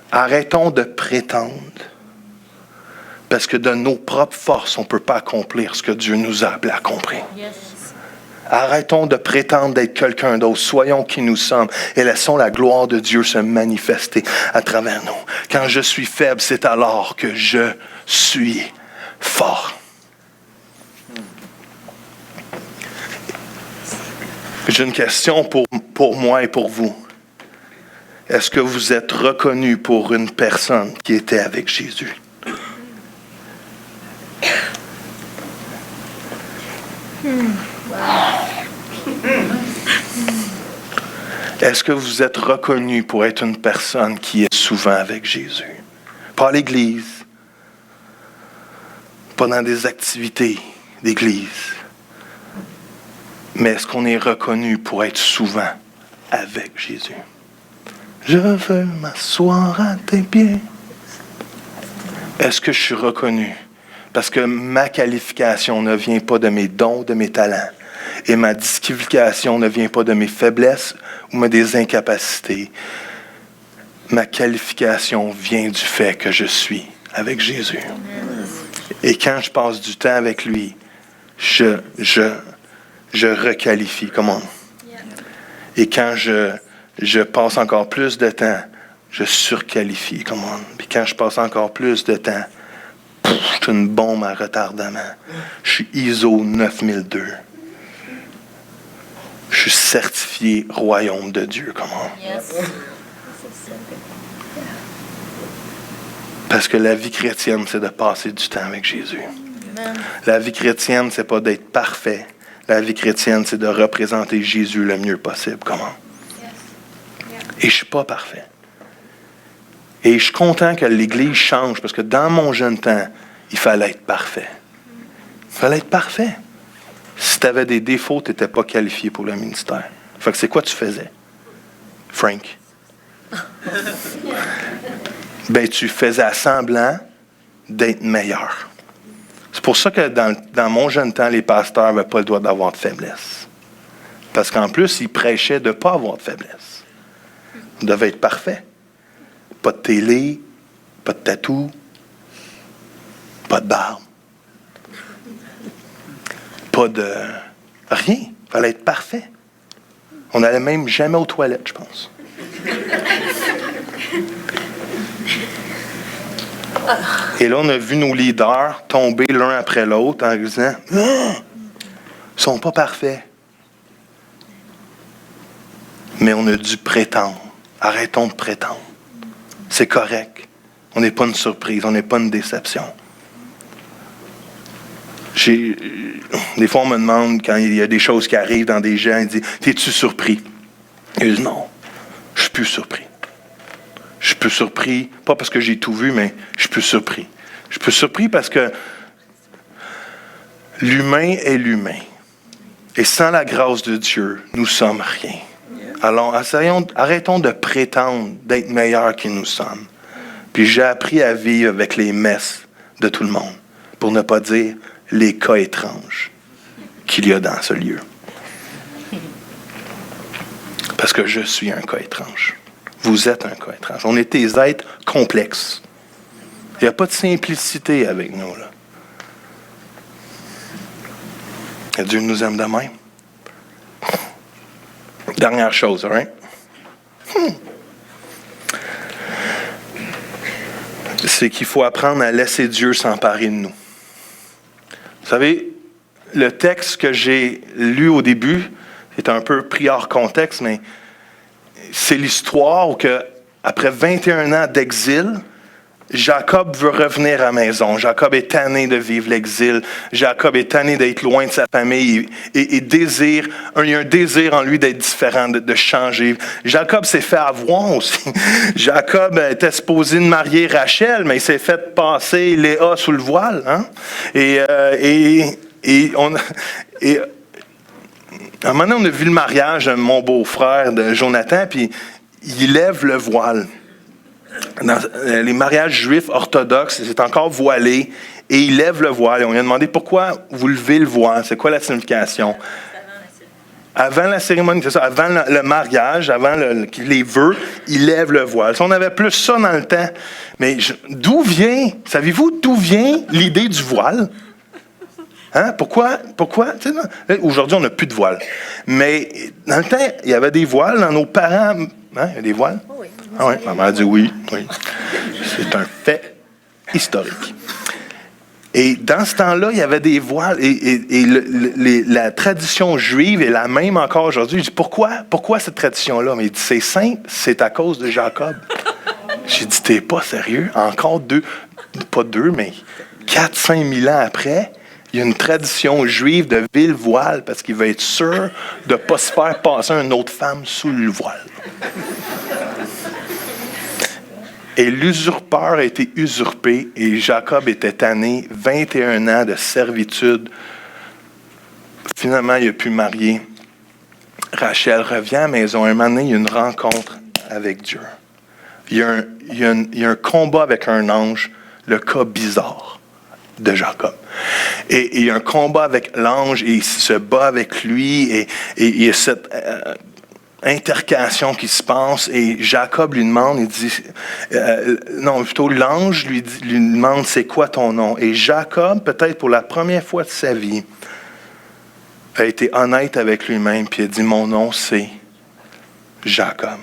Arrêtons de prétendre. Parce que de nos propres forces, on ne peut pas accomplir ce que Dieu nous a appelé à accomplir. Yes. Arrêtons de prétendre d'être quelqu'un d'autre. Soyons qui nous sommes et laissons la gloire de Dieu se manifester à travers nous. Quand je suis faible, c'est alors que je suis fort. J'ai une question pour moi et pour vous. Est-ce que vous êtes reconnu pour une personne qui était avec Jésus? Est-ce que vous êtes reconnu pour être une personne qui est souvent avec Jésus? Pas à l'église, pas dans des activités d'église, mais est-ce qu'on est reconnu pour être souvent avec Jésus? Je veux m'asseoir à tes pieds. Est-ce que je suis reconnu? Parce que ma qualification ne vient pas de mes dons, de mes talents. Et ma disqualification ne vient pas de mes faiblesses ou des incapacités. Ma qualification vient du fait que je suis avec Jésus. Et quand je passe du temps avec lui, je requalifie. Comment? Et quand je passe encore plus de temps, je surqualifie. Comment? Puis quand je passe encore plus de temps, je suis une bombe à retardement. Je suis ISO 9002. Je suis certifié royaume de Dieu. Comment? Yes. Parce que la vie chrétienne, c'est de passer du temps avec Jésus. Amen. La vie chrétienne, c'est pas d'être parfait. La vie chrétienne, c'est de représenter Jésus le mieux possible. Comment? Et je suis pas parfait. Et je suis content que l'Église change, parce que dans mon jeune temps, il fallait être parfait. Il fallait être parfait. Si tu avais des défauts, tu n'étais pas qualifié pour le ministère. Fait que c'est quoi tu faisais, Frank? Ben, tu faisais semblant d'être meilleur. C'est pour ça que dans mon jeune temps, les pasteurs n'avaient pas le droit d'avoir de faiblesse. Parce qu'en plus, ils prêchaient de ne pas avoir de faiblesse. On devait être parfait. Pas de télé, pas de tatou, pas de barbe, pas de... rien. Il fallait être parfait. On n'allait même jamais aux toilettes, je pense. Et là, on a vu nos leaders tomber l'un après l'autre en disant « Ah, ils ne sont pas parfaits. » Mais on a dû prétendre. Arrêtons de prétendre. C'est correct. On n'est pas une surprise, on n'est pas une déception. Des fois, on me demande, quand il y a des choses qui arrivent dans des gens, ils disent « T'es-tu surpris? » Et je dis « Non, je suis plus surpris. Je suis plus surpris, pas parce que j'ai tout vu, mais je suis plus surpris. Je suis plus surpris parce que l'humain est l'humain. Et sans la grâce de Dieu, nous sommes rien. Alors, arrêtons de prétendre d'être meilleurs que nous sommes. Puis j'ai appris à vivre avec les messes de tout le monde, pour ne pas dire les cas étranges qu'il y a dans ce lieu. Parce que je suis un cas étrange. Vous êtes un cas étrange. On est des êtres complexes. Il n'y a pas de simplicité avec nous, là. Et Dieu nous aime de même. Dernière chose, right? C'est qu'il faut apprendre à laisser Dieu s'emparer de nous. Vous savez, le texte que j'ai lu au début est un peu pris hors contexte, mais c'est l'histoire où, après 21 ans d'exil, Jacob veut revenir à la maison. Jacob est tanné de vivre l'exil. Jacob est tanné d'être loin de sa famille et il y a un désir en lui d'être différent, de changer. Jacob s'est fait avoir aussi. Jacob était supposé de marier Rachel, mais il s'est fait passer Léa sous le voile. Hein? À un moment donné, on a vu le mariage de mon beau-frère, de Jonathan, puis il lève le voile. Dans les mariages juifs orthodoxes, c'est encore voilé, et il lève le voile. Et on lui a demandé pourquoi vous levez le voile, c'est quoi la signification? Avant la cérémonie, c'est ça, avant le mariage, avant les vœux, il lève le voile. Si on avait plus ça dans le temps, mais savez-vous d'où vient l'idée du voile? Hein? Pourquoi? Aujourd'hui, on n'a plus de voile. Mais dans le temps, il y avait des voiles dans nos parents. Hein? Il y a des voiles? Oui. Ah oui, ma mère dit oui. C'est un fait historique. Et dans ce temps-là, il y avait des voiles. Et la tradition juive est la même encore aujourd'hui. Je dis, pourquoi cette tradition-là? Mais il dit, c'est simple, c'est à cause de Jacob. J'ai dit, t'es pas sérieux? Encore pas 4-5 000 ans après, il y a une tradition juive de ville-voile parce qu'il veut être sûr de ne pas se faire passer une autre femme sous le voile. Et l'usurpeur a été usurpé et Jacob était tanné, 21 ans de servitude. Finalement, il a pu marier. Rachel revient à la maison. Un moment donné, il y a une rencontre avec Dieu. Il y a un combat avec un ange, le cas bizarre de Jacob. Et il y a un combat avec l'ange et il se bat avec lui et il y a cette intercation qui se passe et Jacob lui demande, il dit, l'ange lui demande c'est quoi ton nom? Et Jacob, peut-être pour la première fois de sa vie, a été honnête avec lui-même, puis il a dit, mon nom, c'est Jacob.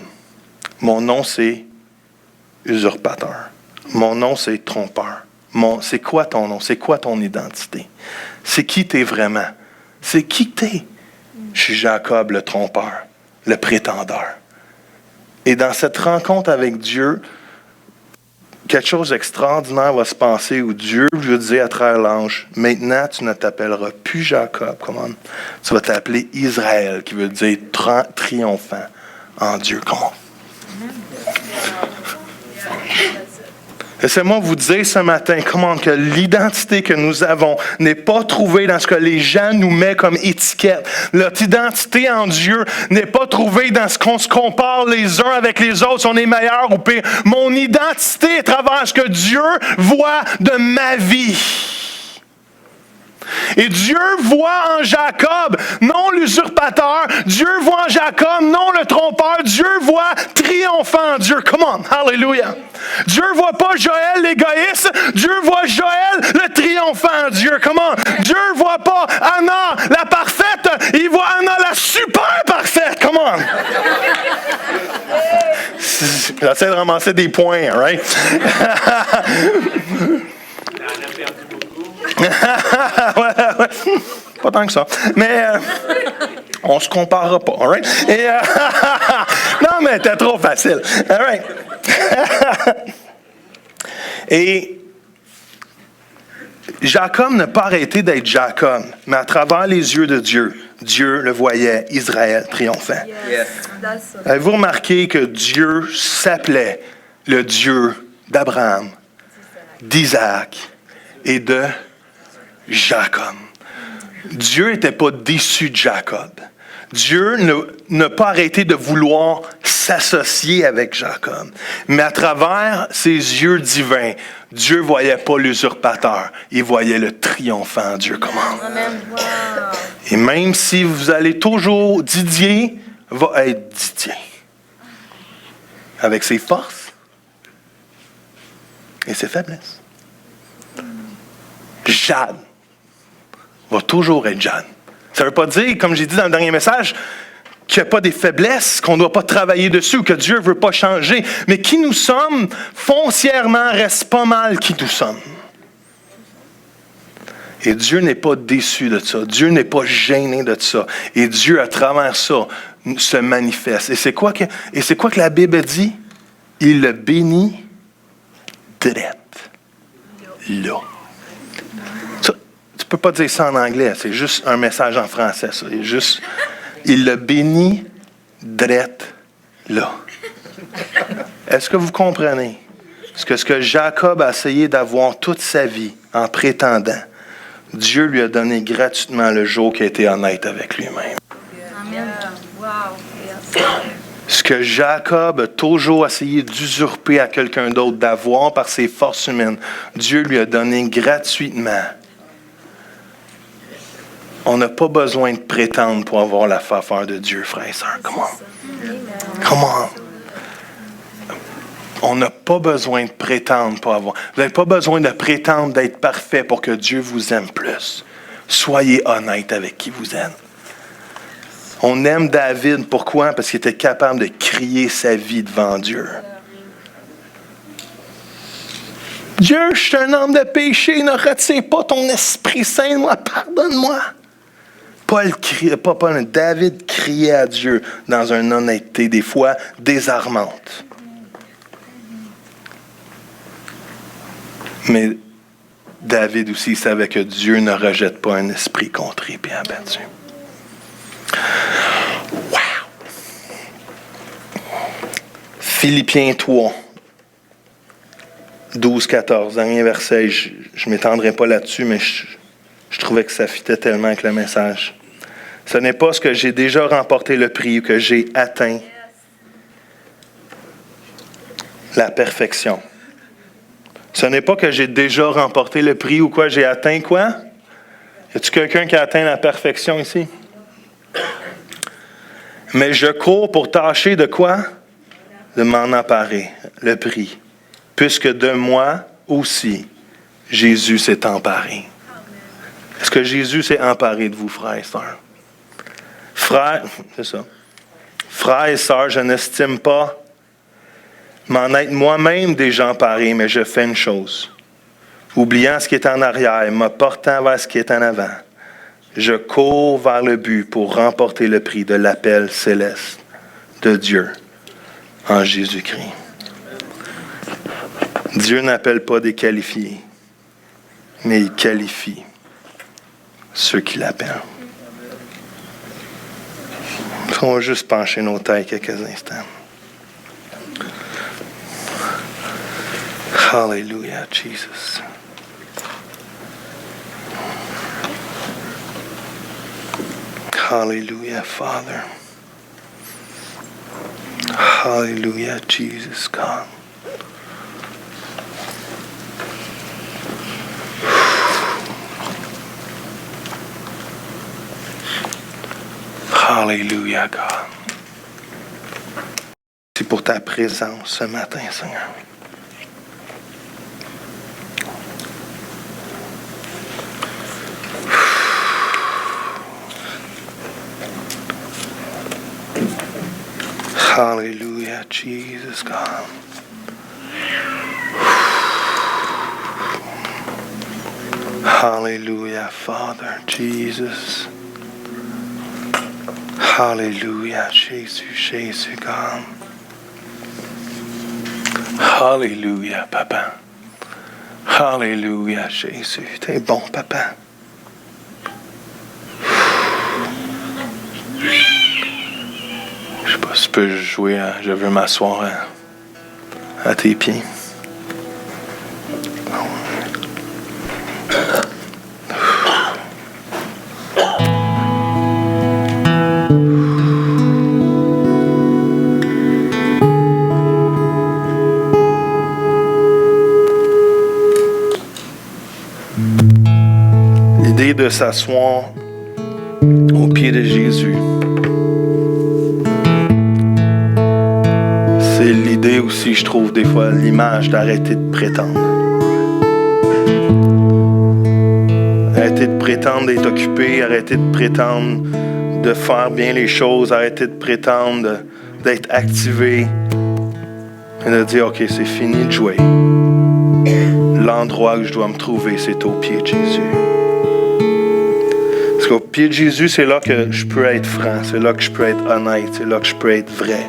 Mon nom, c'est usurpateur. Mon nom, c'est trompeur. C'est quoi ton nom? C'est quoi ton identité? C'est qui t'es vraiment? C'est qui t'es? Je suis Jacob, le trompeur, le prétendeur. Et dans cette rencontre avec Dieu, quelque chose d'extraordinaire va se passer où Dieu lui dit à travers l'ange, maintenant tu ne t'appelleras plus Jacob, comment? Tu vas t'appeler Israël, qui veut dire triomphant en Dieu. Comment? Laissez-moi vous dire ce matin, que l'identité que nous avons n'est pas trouvée dans ce que les gens nous mettent comme étiquette. Notre identité en Dieu n'est pas trouvée dans ce qu'on se compare les uns avec les autres, si on est meilleur ou pire. Mon identité est à travers ce que Dieu voit de ma vie. Et Dieu voit en Jacob, non l'usurpateur. Dieu voit en Jacob, non le trompeur. Dieu voit triomphant en Dieu. Come on, hallelujah. Dieu voit pas Joël l'égoïste. Dieu voit Joël le triomphant en Dieu. Come on. Dieu voit pas Anna la parfaite. Il voit Anna la super parfaite. Come on. J'essaie de ramasser des points, right? Ouais. Pas tant que ça. Mais on se comparera pas, all right? Et, non, mais c'était trop facile. All right. Et Jacob n'a pas arrêté d'être Jacob, mais à travers les yeux de Dieu, Dieu le voyait, Israël triomphant. Yes. Avez-vous remarqué que Dieu s'appelait le Dieu d'Abraham, d'Isaac et de Jacob? Dieu n'était pas déçu de Jacob. Dieu n'a pas arrêté de vouloir s'associer avec Jacob. Mais à travers ses yeux divins, Dieu ne voyait pas l'usurpateur. Il voyait le triomphant Dieu. Comment? Amen. Wow. Et même si vous allez toujours, Didier va être Didier. Avec ses forces et ses faiblesses. Jade va toujours être Jade. Ça ne veut pas dire, comme j'ai dit dans le dernier message, qu'il n'y a pas des faiblesses, qu'on ne doit pas travailler dessus, que Dieu ne veut pas changer. Mais qui nous sommes, foncièrement, reste pas mal qui nous sommes. Et Dieu n'est pas déçu de ça. Dieu n'est pas gêné de ça. Et Dieu, à travers ça, se manifeste. Et c'est quoi que la Bible dit? Il le bénit drette. Là. Ça, tu ne peux pas dire ça en anglais. C'est juste un message en français. Ça. Il le bénit drette là. Est-ce que vous comprenez? Ce que Jacob a essayé d'avoir toute sa vie en prétendant, Dieu lui a donné gratuitement le jour qu'il a été honnête avec lui-même. Amen. Wow. Yes. Ce que Jacob a toujours essayé d'usurper à quelqu'un d'autre, d'avoir par ses forces humaines, Dieu lui a donné gratuitement. On n'a pas besoin de prétendre pour avoir la faveur de Dieu, frères et sœurs. Comment? On n'a pas besoin de prétendre pour avoir. Vous n'avez pas besoin de prétendre d'être parfait pour que Dieu vous aime plus. Soyez honnête avec qui vous êtes. On aime David. Pourquoi? Parce qu'il était capable de crier sa vie devant Dieu. Dieu, je suis un homme de péché. Ne retire pas ton Esprit Saint de moi. Pardonne-moi. David criait à Dieu dans une honnêteté, des fois désarmante. Mais David aussi savait que Dieu ne rejette pas un esprit contrit et abattu. Wow! Philippiens 3, 12-14, dernier verset, je ne m'étendrai pas là-dessus, mais je trouvais que ça fitait tellement avec le message. Ce n'est pas ce que j'ai déjà remporté le prix ou que j'ai atteint la perfection. Ce n'est pas que j'ai déjà remporté le prix ou quoi, j'ai atteint quoi? Y a-t-il quelqu'un qui a atteint la perfection ici? Mais je cours pour tâcher de quoi? De m'en emparer, le prix. Puisque de moi aussi, Jésus s'est emparé. Est-ce que Jésus s'est emparé de vous, frères et sœurs? Frères, c'est ça. Frères et sœurs, je n'estime pas m'en être moi-même déjà emparé, mais je fais une chose. Oubliant ce qui est en arrière, me portant vers ce qui est en avant, je cours vers le but pour remporter le prix de l'appel céleste de Dieu en Jésus-Christ. Dieu n'appelle pas des qualifiés, mais il qualifie ceux qui l'appellent. On va juste pencher nos têtes quelques instants. Hallelujah, Jesus. Hallelujah, Father. Hallelujah, Jesus, God. Hallelujah, God. C'est pour ta présence ce matin, Seigneur. Hallelujah, Jesus, God. Hallelujah, Father, Jesus. Hallelujah, Jésus, Jésus, God. Hallelujah, Papa. Hallelujah, Jésus. T'es bon, Papa. Je sais pas si je peux jouer, je veux m'asseoir à tes pieds. L'idée de s'asseoir au pied de Jésus, c'est l'idée aussi, je trouve, des fois, l'image d'arrêter de prétendre. Arrêter de prétendre d'être occupé, arrêter de prétendre de faire bien les choses, arrêter de prétendre d'être activé et de dire, OK, c'est fini de jouer. L'endroit où je dois me trouver, c'est au pied de Jésus. Parce qu'au pied de Jésus, c'est là que je peux être franc, c'est là que je peux être honnête, c'est là que je peux être vrai.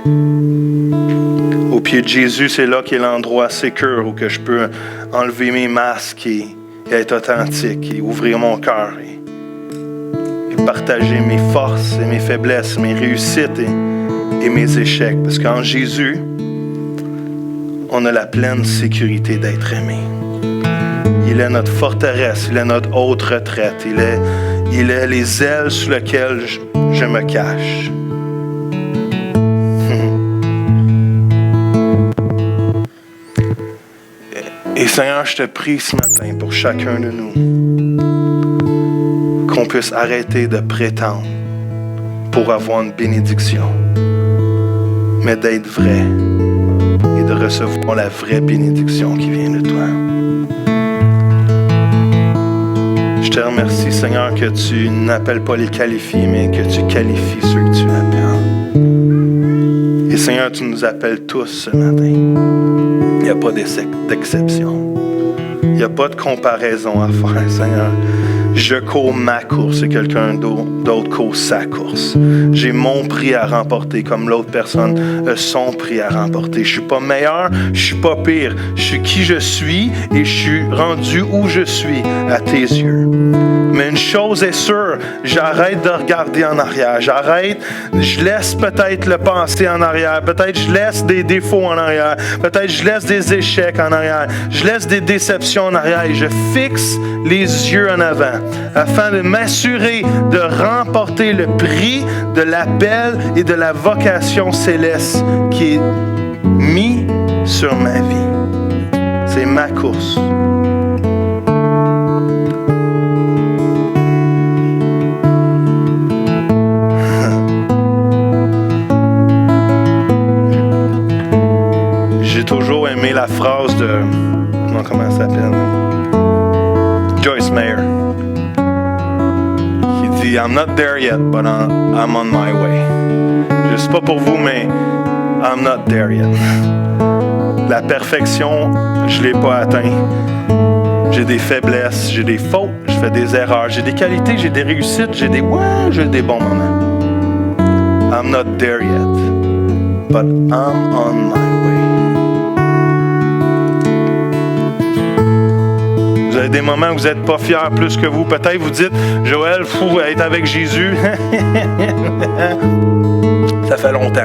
Au pied de Jésus, c'est là qu'est l'endroit sécure où que je peux enlever mes masques et être authentique et ouvrir mon cœur et partager mes forces et mes faiblesses, mes réussites et mes échecs. Parce qu'en Jésus, on a la pleine sécurité d'être aimé. Il est notre forteresse, il est notre haute retraite, il est les ailes sous lesquelles je me cache. Et Seigneur, je te prie ce matin pour chacun de nous qu'on puisse arrêter de prétendre pour avoir une bénédiction, mais d'être vrai et de recevoir la vraie bénédiction qui vient de toi. Je te remercie, Seigneur, que tu n'appelles pas les qualifiés, mais que tu qualifies ceux que tu appelles. Et Seigneur, tu nous appelles tous ce matin. Il n'y a pas d'exception. Il n'y a pas de comparaison à faire, Seigneur. Je cours ma course et quelqu'un d'autre court sa course. J'ai mon prix à remporter comme l'autre personne a son prix à remporter. Je ne suis pas meilleur, je ne suis pas pire. Je suis qui je suis et je suis rendu où je suis à tes yeux. Mais une chose est sûre, j'arrête de regarder en arrière. Je laisse peut-être le passé en arrière. Peut-être je laisse des défauts en arrière. Peut-être je laisse des échecs en arrière. Je laisse des déceptions en arrière et je fixe les yeux en avant afin de m'assurer de remporter le prix de l'appel et de la vocation céleste qui est mis sur ma vie. C'est ma course. J'ai toujours aimé la phrase de... Comment elle s'appelle? Joyce Meyer. Qui dit, I'm not there yet, but I'm on my way. Je ne sais pas pour vous, mais I'm not there yet. La perfection, je ne l'ai pas atteint. J'ai des faiblesses, j'ai des fautes, je fais des erreurs, j'ai des qualités, j'ai des réussites, j'ai des bons moments. I'm not there yet, but I'm on my way. Vous avez des moments où vous n'êtes pas fiers plus que vous. Peut-être vous dites, Joël, fou, être avec Jésus. Ça fait longtemps.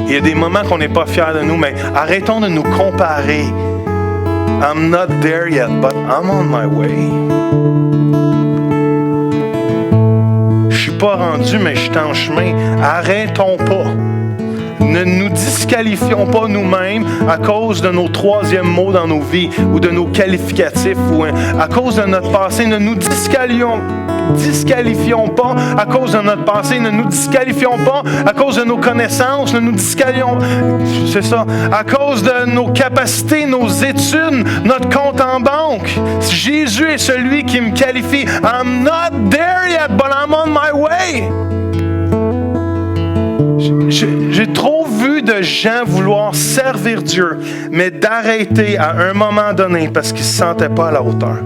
Il y a des moments qu'on n'est pas fiers de nous, mais arrêtons de nous comparer. I'm not there yet, but I'm on my way. Je suis pas rendu, mais je suis en chemin. Arrêtons pas. Ne nous disqualifions pas nous-mêmes à cause de nos troisièmes mots dans nos vies ou de nos qualificatifs ou à cause de notre passé. Ne nous disqualifions pas à cause de notre passé. Ne nous disqualifions pas à cause de nos connaissances. Ne nous disqualifions, c'est ça, à cause de nos capacités, nos études, notre compte en banque. Jésus est celui qui me qualifie. I'm not there yet, but I'm on my way. J'ai trop vu de gens vouloir servir Dieu, mais d'arrêter à un moment donné parce qu'ils ne se sentaient pas à la hauteur.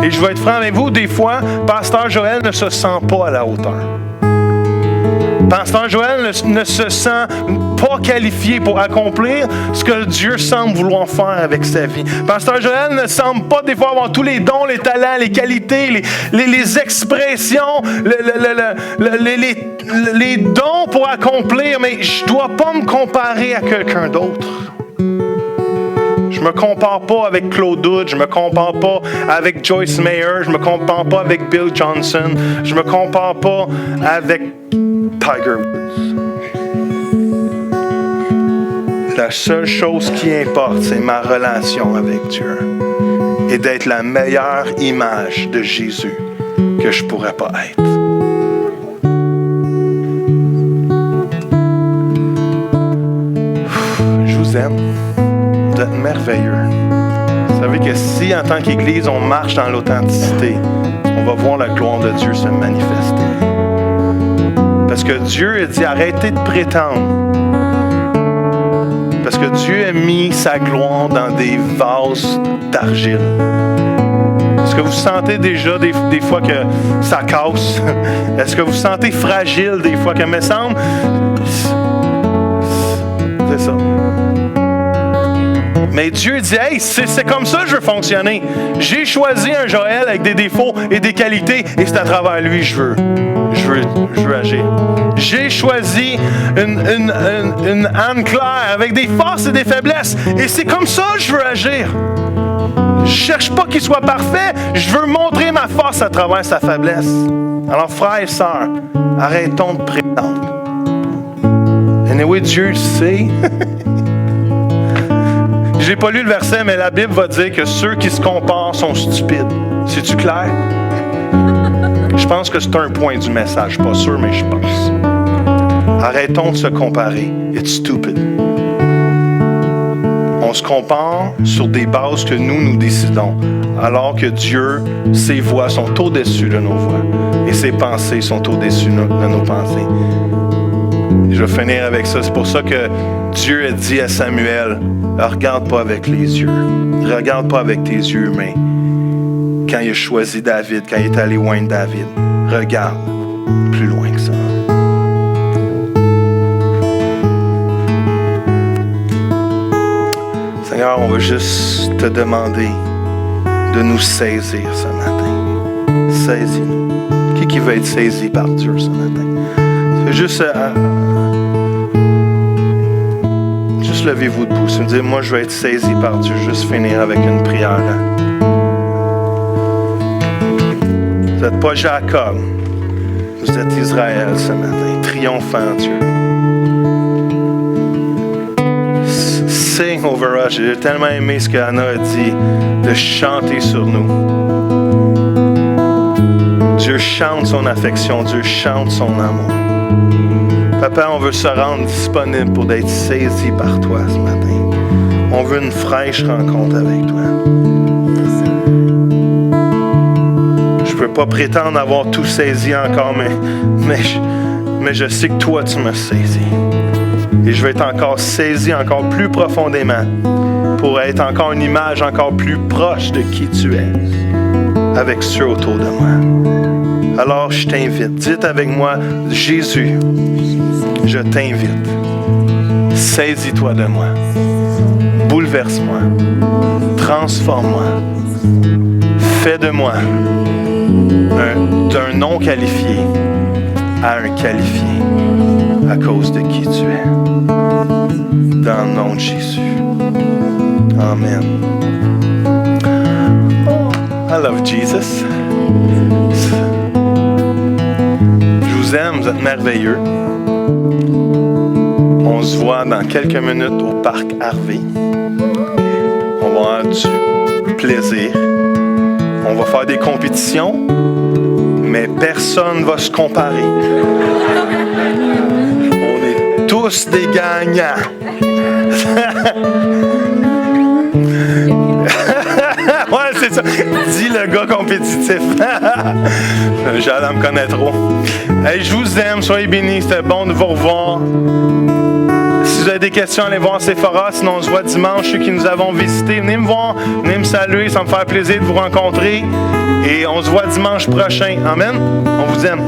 Et je vais être franc avec vous, des fois, Pasteur Joël ne se sent pas à la hauteur. Pasteur Joël ne se sent pas qualifié pour accomplir ce que Dieu semble vouloir faire avec sa vie. Pasteur Joël ne semble pas des fois avoir tous les dons, les talents, les qualités, les expressions, les dons pour accomplir, mais je ne dois pas me comparer à quelqu'un d'autre. Je me compare pas avec Claude Hood, je me compare pas avec Joyce Meyer, je me compare pas avec Bill Johnson, je me compare pas avec Tiger Woods. La seule chose qui importe, c'est ma relation avec Dieu et d'être la meilleure image de Jésus que je pourrais pas être. Je vous aime. Vous êtes merveilleux. Vous savez que si, en tant qu'Église, on marche dans l'authenticité, on va voir la gloire de Dieu se manifester. Parce que Dieu a dit, arrêtez de prétendre. Parce que Dieu a mis sa gloire dans des vases d'argile. Est-ce que vous sentez déjà des fois que ça casse? Est-ce que vous sentez fragile des fois que me semble? C'est ça. Mais Dieu dit, hey, c'est comme ça que je veux fonctionner. J'ai choisi un Joël avec des défauts et des qualités, et c'est à travers lui que je veux agir. J'ai choisi une Anne-Claire avec des forces et des faiblesses, et c'est comme ça que je veux agir. Je cherche pas qu'il soit parfait, je veux montrer ma force à travers sa faiblesse. Alors, frères et sœurs, arrêtons de prétendre. Anyway, Dieu sait. J'ai pas lu le verset, mais la Bible va dire que ceux qui se comparent sont stupides. C'est-tu clair? Je pense que c'est un point du message. Pas sûr, mais je pense. Arrêtons de se comparer. It's stupid. On se compare sur des bases que nous décidons, alors que Dieu, ses voies sont au-dessus de nos voies et ses pensées sont au-dessus de nos pensées. Je vais finir avec ça. C'est pour ça que Dieu a dit à Samuel, regarde pas avec les yeux. Regarde pas avec tes yeux humains. Quand il a choisi David, quand il est allé loin de David, regarde plus loin que ça. Seigneur, on va juste te demander de nous saisir ce matin. Saisis-nous. Qui veut être saisi par Dieu ce matin? C'est juste levez-vous debout. Si vous me dites, moi je vais être saisi par Dieu, juste finir avec une prière. Vous n'êtes pas Jacob. Vous êtes Israël ce matin, triomphant Dieu. Sing over us. J'ai tellement aimé ce qu'Anna a dit, de chanter sur nous. Dieu chante son affection, Dieu chante son amour. Papa, on veut se rendre disponible pour être saisi par toi ce matin. On veut une fraîche rencontre avec toi. Je peux peux pas prétendre avoir tout saisi encore, mais je sais que toi, tu m'as saisi. Et je vais être encore saisi encore plus profondément pour être encore une image encore plus proche de qui tu es avec ceux autour de moi. Alors, je t'invite. Dites avec moi, Jésus, je t'invite. Saisis-toi de moi. Bouleverse-moi. Transforme-moi. Fais de moi d'un non qualifié à un qualifié à cause de qui tu es. Dans le nom de Jésus. Amen. I love Jesus. Je vous aime, vous êtes merveilleux. On se voit dans quelques minutes au parc Harvey. On va avoir du plaisir. On va faire des compétitions, mais personne ne va se comparer. On est tous des gagnants. Ouais, c'est ça. Dis le gars compétitif. J'allais me connaître trop. Hey, je vous aime, soyez bénis, c'était bon de vous revoir. Si vous avez des questions, allez voir Sephora. Sinon, on se voit dimanche, ceux qui nous avons visités. Venez me voir, venez me saluer, ça me fait plaisir de vous rencontrer. Et on se voit dimanche prochain. Amen. On vous aime.